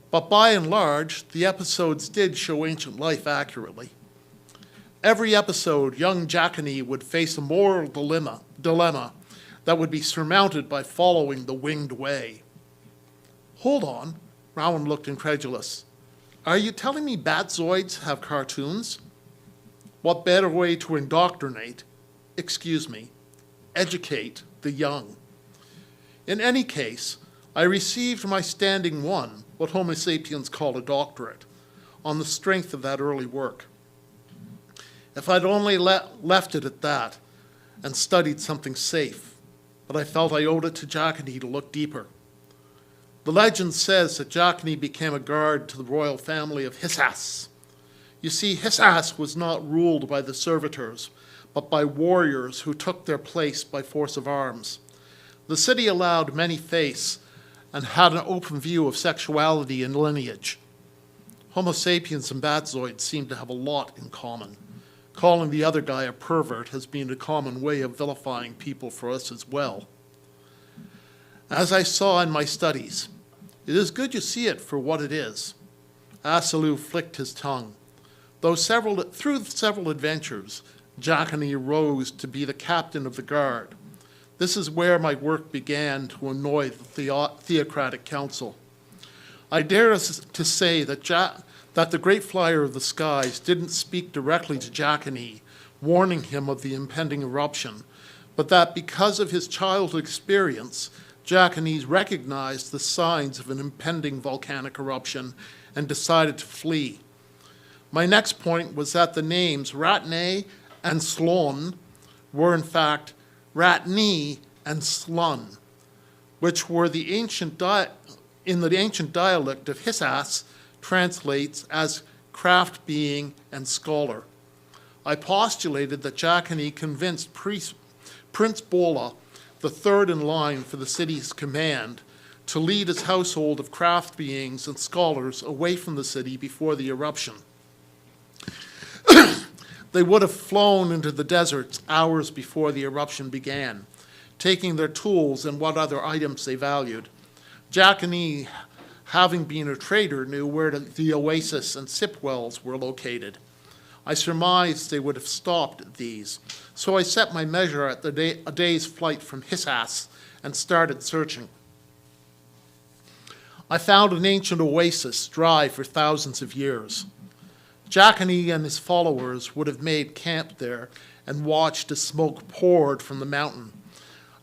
but by and large, the episodes did show ancient life accurately. Every episode, young Jackany would face a moral dilemma that would be surmounted by following the winged way. Hold on, Rowan looked incredulous. Are you telling me Batzoids have cartoons? What better way to educate the young? In any case, I received my standing one, what Homo sapiens call a doctorate, on the strength of that early work. If I'd only left it at that and studied something safe, but I felt I owed it to Jackany to look deeper. The legend says that Jackany became a guard to the royal family of Hissas. You see, Hissas was not ruled by the servitors, but by warriors who took their place by force of arms. The city allowed many faiths and had an open view of sexuality and lineage. Homo sapiens and Batzoids seem to have a lot in common. Calling the other guy a pervert has been a common way of vilifying people for us as well. As I saw in my studies, it is good you see it for what it is. Asalu flicked his tongue. Through several adventures, Jackany rose to be the captain of the guard. This is where my work began to annoy the Theocratic Council. I dare to say that the great flyer of the skies didn't speak directly to Jackany, warning him of the impending eruption, but that because of his childhood experience, Jackany recognized the signs of an impending volcanic eruption and decided to flee. My next point was that the names Ratne and Slon were in fact Ratni and Slun, which were in the ancient dialect of Hissas translates as craft being and scholar. I postulated that Jackany convinced Prince Bola, the third in line for the city's command, to lead his household of craft beings and scholars away from the city before the eruption. They would have flown into the deserts hours before the eruption began, taking their tools and what other items they valued. Jackany, having been a trader, knew where the oasis and sip wells were located. I surmised they would have stopped at these, so I set my measure at a day's flight from Hissas and started searching. I found an ancient oasis dry for thousands of years. Jackany and his followers would have made camp there and watched as smoke poured from the mountain.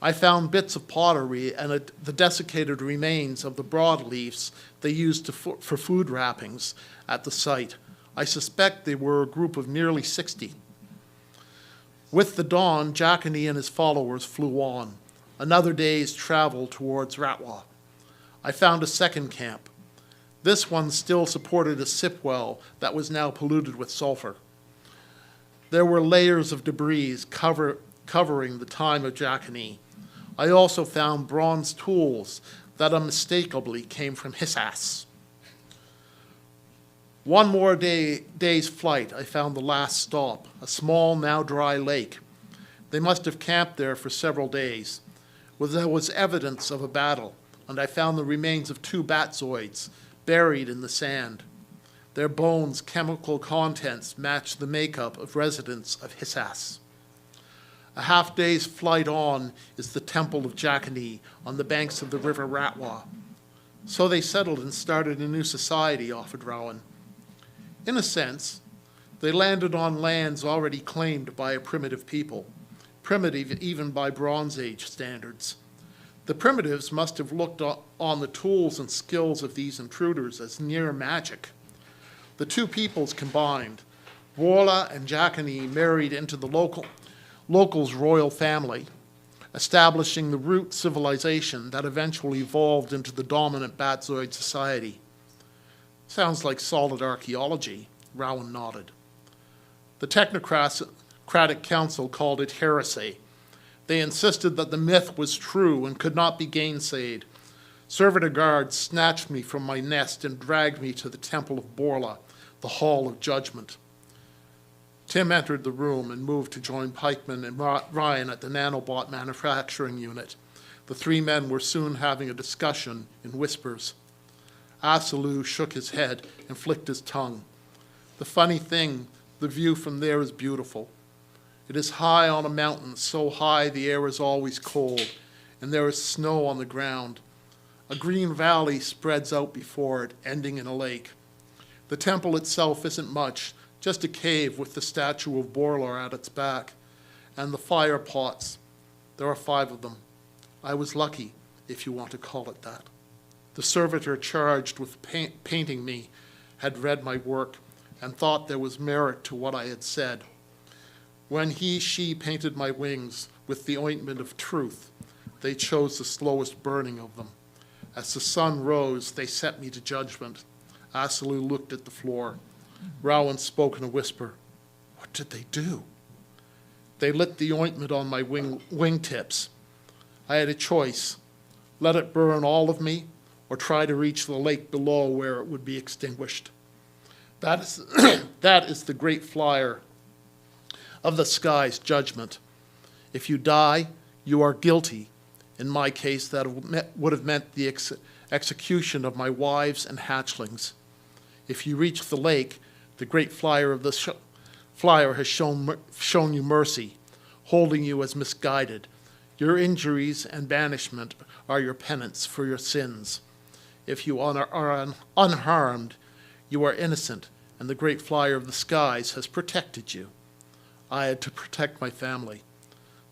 I found bits of pottery and the desiccated remains of the broadleafs they used for food wrappings at the site. I suspect they were a group of nearly 60. With the dawn, Jackany and his followers flew on, another day's travel towards Ratwa. I found a second camp. This one still supported a sip well that was now polluted with sulfur. There were layers of debris covering the time of Jackany. I also found bronze tools that unmistakably came from Hissas. One more day's flight, I found the last stop, a small, now dry lake. They must have camped there for several days. There was evidence of a battle, and I found the remains of 2 Batzoids buried in the sand. Their bones' chemical contents matched the makeup of residents of Hissas. A half-day's flight on is the Temple of Jackany on the banks of the river Ratwa. So they settled and started a new society, offered Rowan. In a sense, they landed on lands already claimed by a primitive people, primitive even by Bronze Age standards. The primitives must have looked on the tools and skills of these intruders as near magic. The two peoples combined. Bola and Jackany married into the locals' royal family, establishing the root civilization that eventually evolved into the dominant Batzoid society. Sounds like solid archaeology, Rowan nodded. The Technocratic Council called it heresy. They insisted that the myth was true and could not be gainsaid. Servitor guards snatched me from my nest and dragged me to the Temple of Borla, the Hall of Judgment. Tim entered the room and moved to join Pikeman and Ryan at the nanobot manufacturing unit. The three men were soon having a discussion in whispers. Asalu shook his head and flicked his tongue. The funny thing, the view from there is beautiful. It is high on a mountain, so high the air is always cold, and there is snow on the ground. A green valley spreads out before it, ending in a lake. The temple itself isn't much, just a cave with the statue of Borlar at its back, and the fire pots. There are 5 of them. I was lucky, if you want to call it that. The servitor charged with painting me had read my work and thought there was merit to what I had said. When she painted my wings with the ointment of truth, they chose the slowest burning of them. As the sun rose, they set me to judgment. Asalu looked at the floor. Rowan spoke in a whisper. What did they do? They lit the ointment on my wingtips. I had a choice. Let it burn all of me, or try to reach the lake below where it would be extinguished. That is the great flyer of the sky's judgment. If you die, you are guilty. In my case, that would have meant the execution of my wives and hatchlings. If you reach the lake, the great flyer of the flyer has shown you mercy, holding you as misguided. Your injuries and banishment are your penance for your sins. If you are unharmed, you are innocent, and the great flyer of the skies has protected you. I had to protect my family.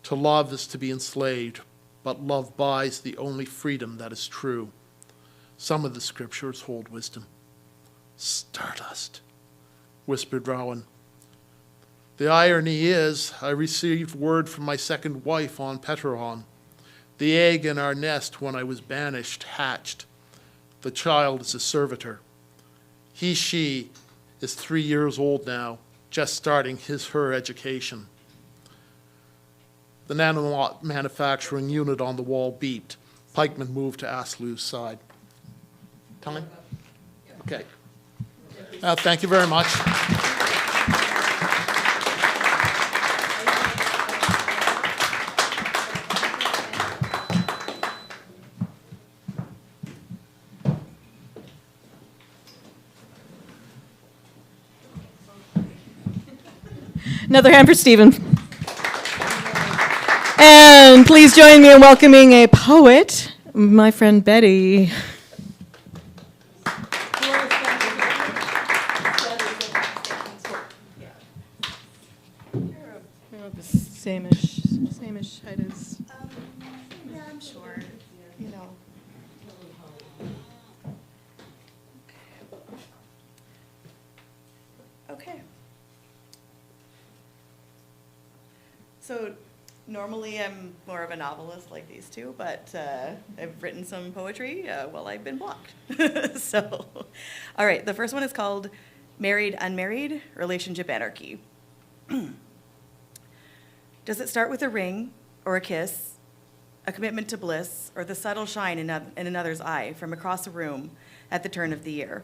To love is to be enslaved, but love buys the only freedom that is true. Some of the scriptures hold wisdom. Stardust, whispered Rowan. The irony is, I received word from my second wife on Petteron. The egg in our nest when I was banished hatched. The child is a servitor. She is 3 years old now, just starting her education. The nanobot manufacturing unit on the wall beeped. Pikeman moved to Asalu's side. Time? Okay. Thank you very much. Another hand for Stephen. And please join me in welcoming a poet, my friend Betty. Same-ish height as. Yeah, I'm sure. You know. Okay. So normally I'm more of a novelist like these two, but I've written some poetry while I've been blocked. So, all right, the first one is called Married, Unmarried, Relationship Anarchy. Does it start with a ring or a kiss, a commitment to bliss, or the subtle shine in another's eye from across a room at the turn of the year?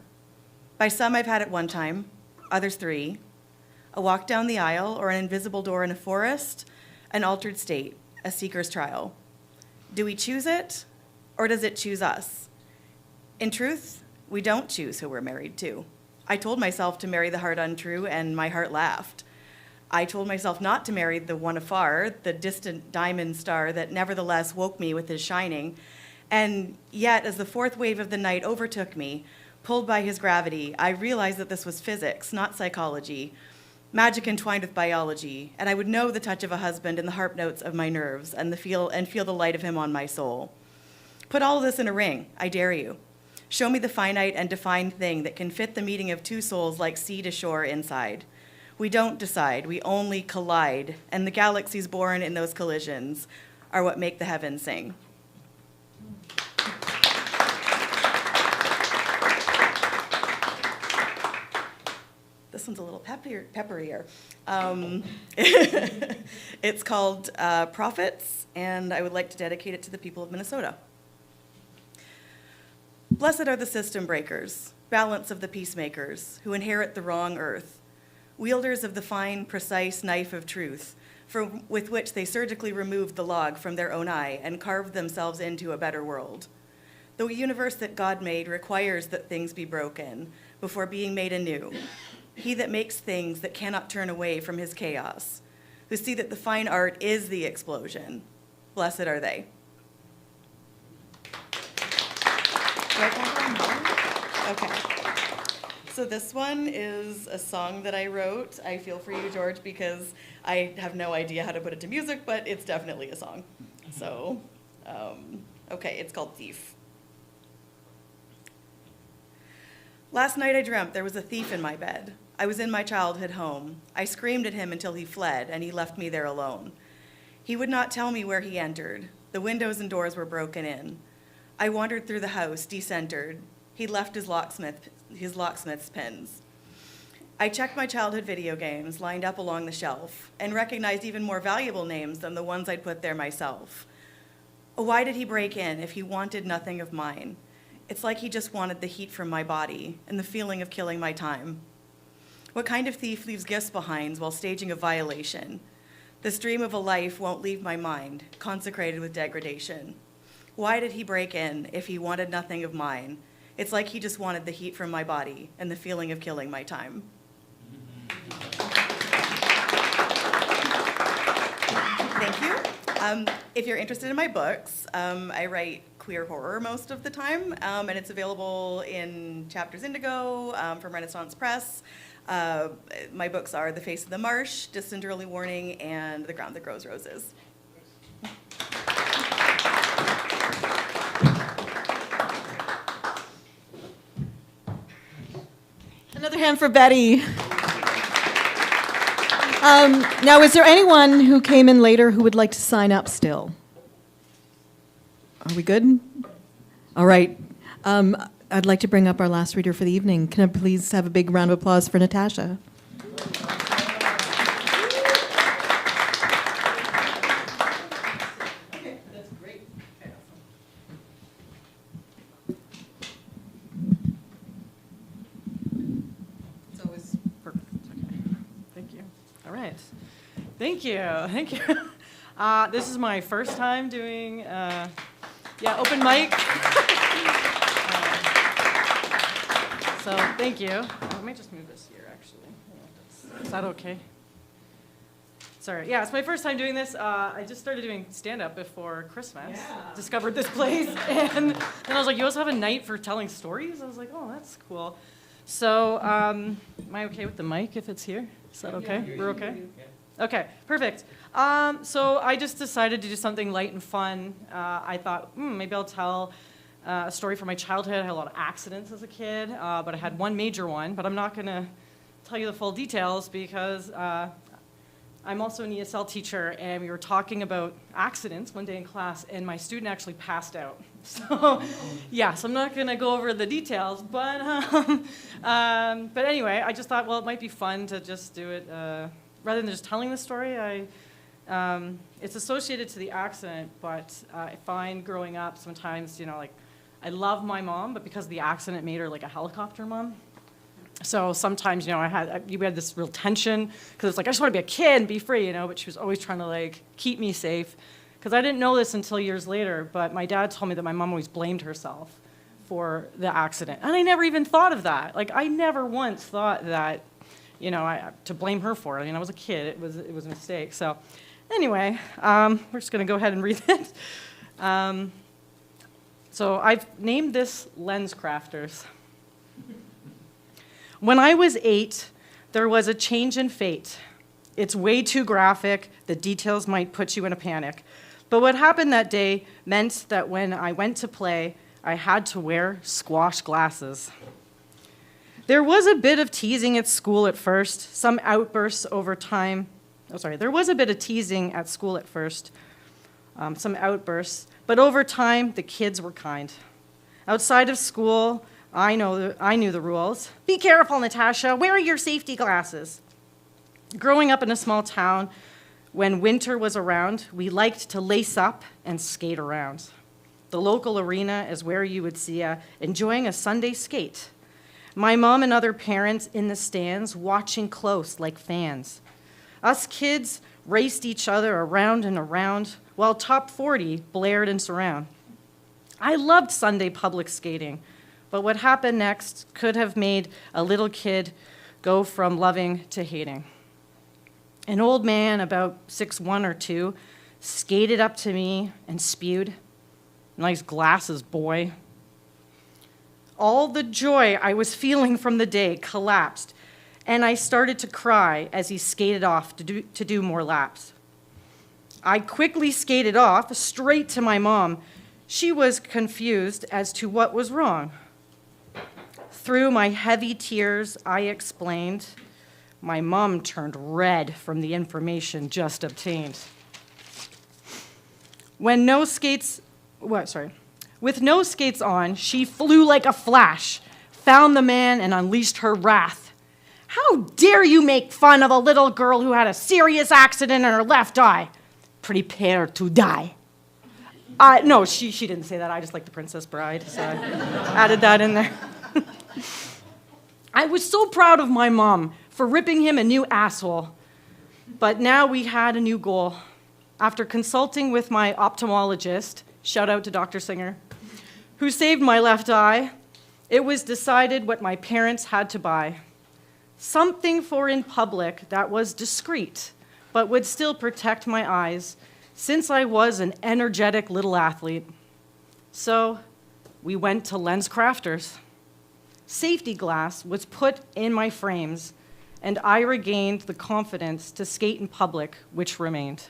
By some I've had it one time, others 3. A walk down the aisle or an invisible door in a forest, an altered state, a seeker's trial. Do we choose it, or does it choose us? In truth, we don't choose who we're married to. I told myself to marry the heart untrue, and my heart laughed. I told myself not to marry the one afar, the distant diamond star that nevertheless woke me with his shining. And yet, as the 4th wave of the night overtook me, pulled by his gravity, I realized that this was physics, not psychology, magic entwined with biology, and I would know the touch of a husband in the harp notes of my nerves and feel the light of him on my soul. Put all of this in a ring, I dare you. Show me the finite and defined thing that can fit the meeting of 2 souls like sea to shore inside. We don't decide, we only collide, and the galaxies born in those collisions are what make the heavens sing. This one's a little pepperier. It's called Prophets, and I would like to dedicate it to the people of Minnesota. Blessed are the system breakers, balance of the peacemakers, who inherit the wrong earth, wielders of the fine, precise knife of truth, with which they surgically removed the log from their own eye and carved themselves into a better world. The universe that God made requires that things be broken before being made anew. He that makes things that cannot turn away from his chaos, who see that the fine art is the explosion. Blessed are they. Okay. So this one is a song that I wrote. I feel for you, George, because I have no idea how to put it to music, but it's definitely a song. So, okay, it's called Thief. Last night I dreamt there was a thief in my bed. I was in my childhood home. I screamed at him until he fled, and he left me there alone. He would not tell me where he entered. The windows and doors were broken in. I wandered through the house, decentered. He left his locksmith's pins. I checked my childhood video games lined up along the shelf and recognized even more valuable names than the ones I'd put there myself. Why did he break in if he wanted nothing of mine? It's like he just wanted the heat from my body and the feeling of killing my time. What kind of thief leaves gifts behind while staging a violation? The stream of a life won't leave my mind, consecrated with degradation. Why did he break in if he wanted nothing of mine? It's like he just wanted the heat from my body and the feeling of killing my time. Thank you. If you're interested in my books, I write queer horror most of the time, and it's available in Chapters Indigo from Renaissance Press. My books are The Face of the Marsh, Distant Early Warning, and The Ground That Grows Roses. Another hand for Betty. Now, is there anyone who came in later who would like to sign up still? Are we good? All right. I'd like to bring up our last reader for the evening. Can I please have a big round of applause for Natasha? Okay, that's great. Okay, awesome. It's always perfect. Okay. Thank you. All right. Thank you. Thank you. This is my first time doing, open mic. So thank you. I might just move this here, actually. Is that okay? Sorry. Yeah, it's my first time doing this. I just started doing stand-up before Christmas. Yeah. Discovered this place. And then I was like, you also have a night for telling stories? I was like, oh, that's cool. So am I okay with the mic if it's here? Is that okay? We're okay? Okay, perfect. So I just decided to do something light and fun. I thought, maybe I'll tell a story from my childhood. I had a lot of accidents as a kid, but I had one major one. But I'm not going to tell you the full details because I'm also an ESL teacher, and we were talking about accidents one day in class, and my student actually passed out. So, yeah, so I'm not going to go over the details, but anyway, I just thought, well, it might be fun to just do it. Rather than just telling the story, it's associated to the accident, but I find growing up sometimes, like, I love my mom, but because of the accident, it made her like a helicopter mom. So sometimes, we had this real tension, because it's like, I just want to be a kid and be free, but she was always trying to, like, keep me safe. Because I didn't know this until years later, but my dad told me that my mom always blamed herself for the accident. And I never even thought of that. Like, I never once thought that, to blame her for it. I was a kid. It was a mistake. So anyway, we're just going to go ahead and read it. So I've named this Lens Crafters. When I was 8, there was a change in fate. It's way too graphic. The details might put you in a panic. But what happened that day meant that when I went to play, I had to wear squash glasses. There was a bit of teasing at school at first, some outbursts over time. There was a bit of teasing at school at first, some outbursts, but over time, the kids were kind. Outside of school, I knew the rules. Be careful, Natasha. Wear your safety glasses. Growing up in a small town, when winter was around, we liked to lace up and skate around. The local arena is where you would see enjoying a Sunday skate. My mom and other parents in the stands watching close like fans. Us kids raced each other around and around while Top 40 blared in surround. I loved Sunday public skating, but what happened next could have made a little kid go from loving to hating. An old man, about 6'1" or 2, skated up to me and spewed, "Nice glasses, boy." All the joy I was feeling from the day collapsed, and I started to cry as he skated off to do more laps. I quickly skated off straight to my mom. She was confused as to what was wrong. Through my heavy tears, I explained. My mom turned red from the information just obtained. With no skates on, she flew like a flash, found the man and unleashed her wrath. "How dare you make fun of a little girl who had a serious accident in her left eye? Prepare to die." No, she didn't say that. I just like The Princess Bride, so I added that in there. I was so proud of my mom for ripping him a new asshole. But now we had a new goal. After consulting with my ophthalmologist, shout out to Dr. Singer, who saved my left eye, it was decided what my parents had to buy. Something for in public that was discreet, but would still protect my eyes, since I was an energetic little athlete. So we went to Lens Crafters. Safety glass was put in my frames, and I regained the confidence to skate in public, which remained.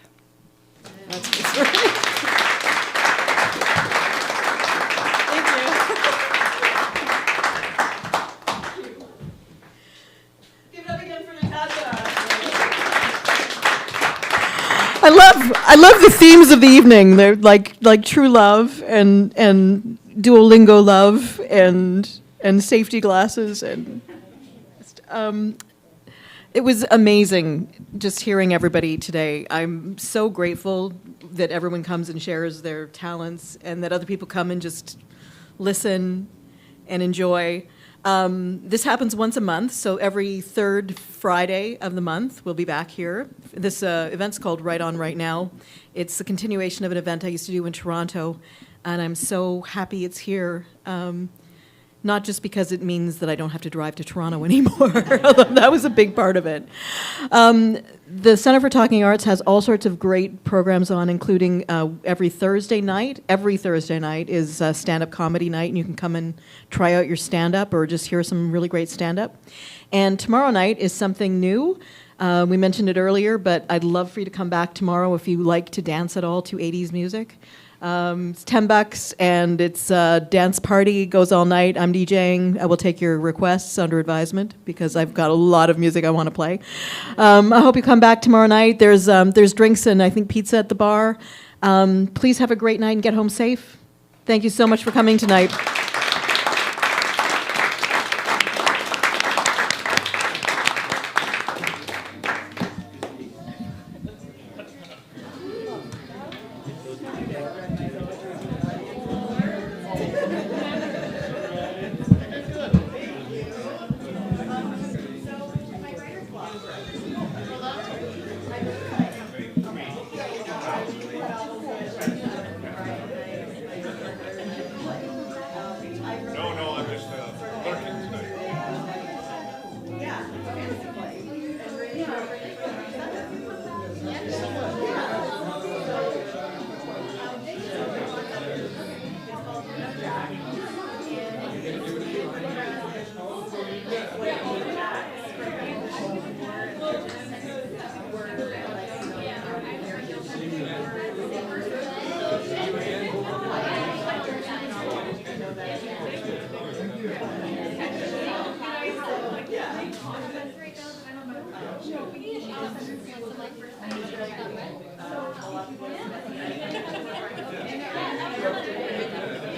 That's the story. Thank you. Give it up again for Natasha. I love the themes of the evening. They're like true love and Duolingo love and safety glasses and it was amazing just hearing everybody today. I'm so grateful that everyone comes and shares their talents and that other people come and just listen and enjoy. This happens once a month, so every third Friday of the month we'll be back here. This event's called Right On Right Now. It's a continuation of an event I used to do in Toronto, and I'm so happy it's here. Not just because it means that I don't have to drive to Toronto anymore, although that was a big part of it. The Center for Talking Arts has all sorts of great programs on, including every Thursday night. Every Thursday night is stand-up comedy night, and you can come and try out your stand-up or just hear some really great stand-up. And tomorrow night is something new. We mentioned it earlier, but I'd love for you to come back tomorrow if you like to dance at all to 80s music. It's $10 and it's a dance party, goes all night. I'm DJing. I will take your requests under advisement because I've got a lot of music I want to play. I hope you come back tomorrow night. There's drinks and I think pizza at the bar. Please have a great night and get home safe. Thank you so much for coming tonight.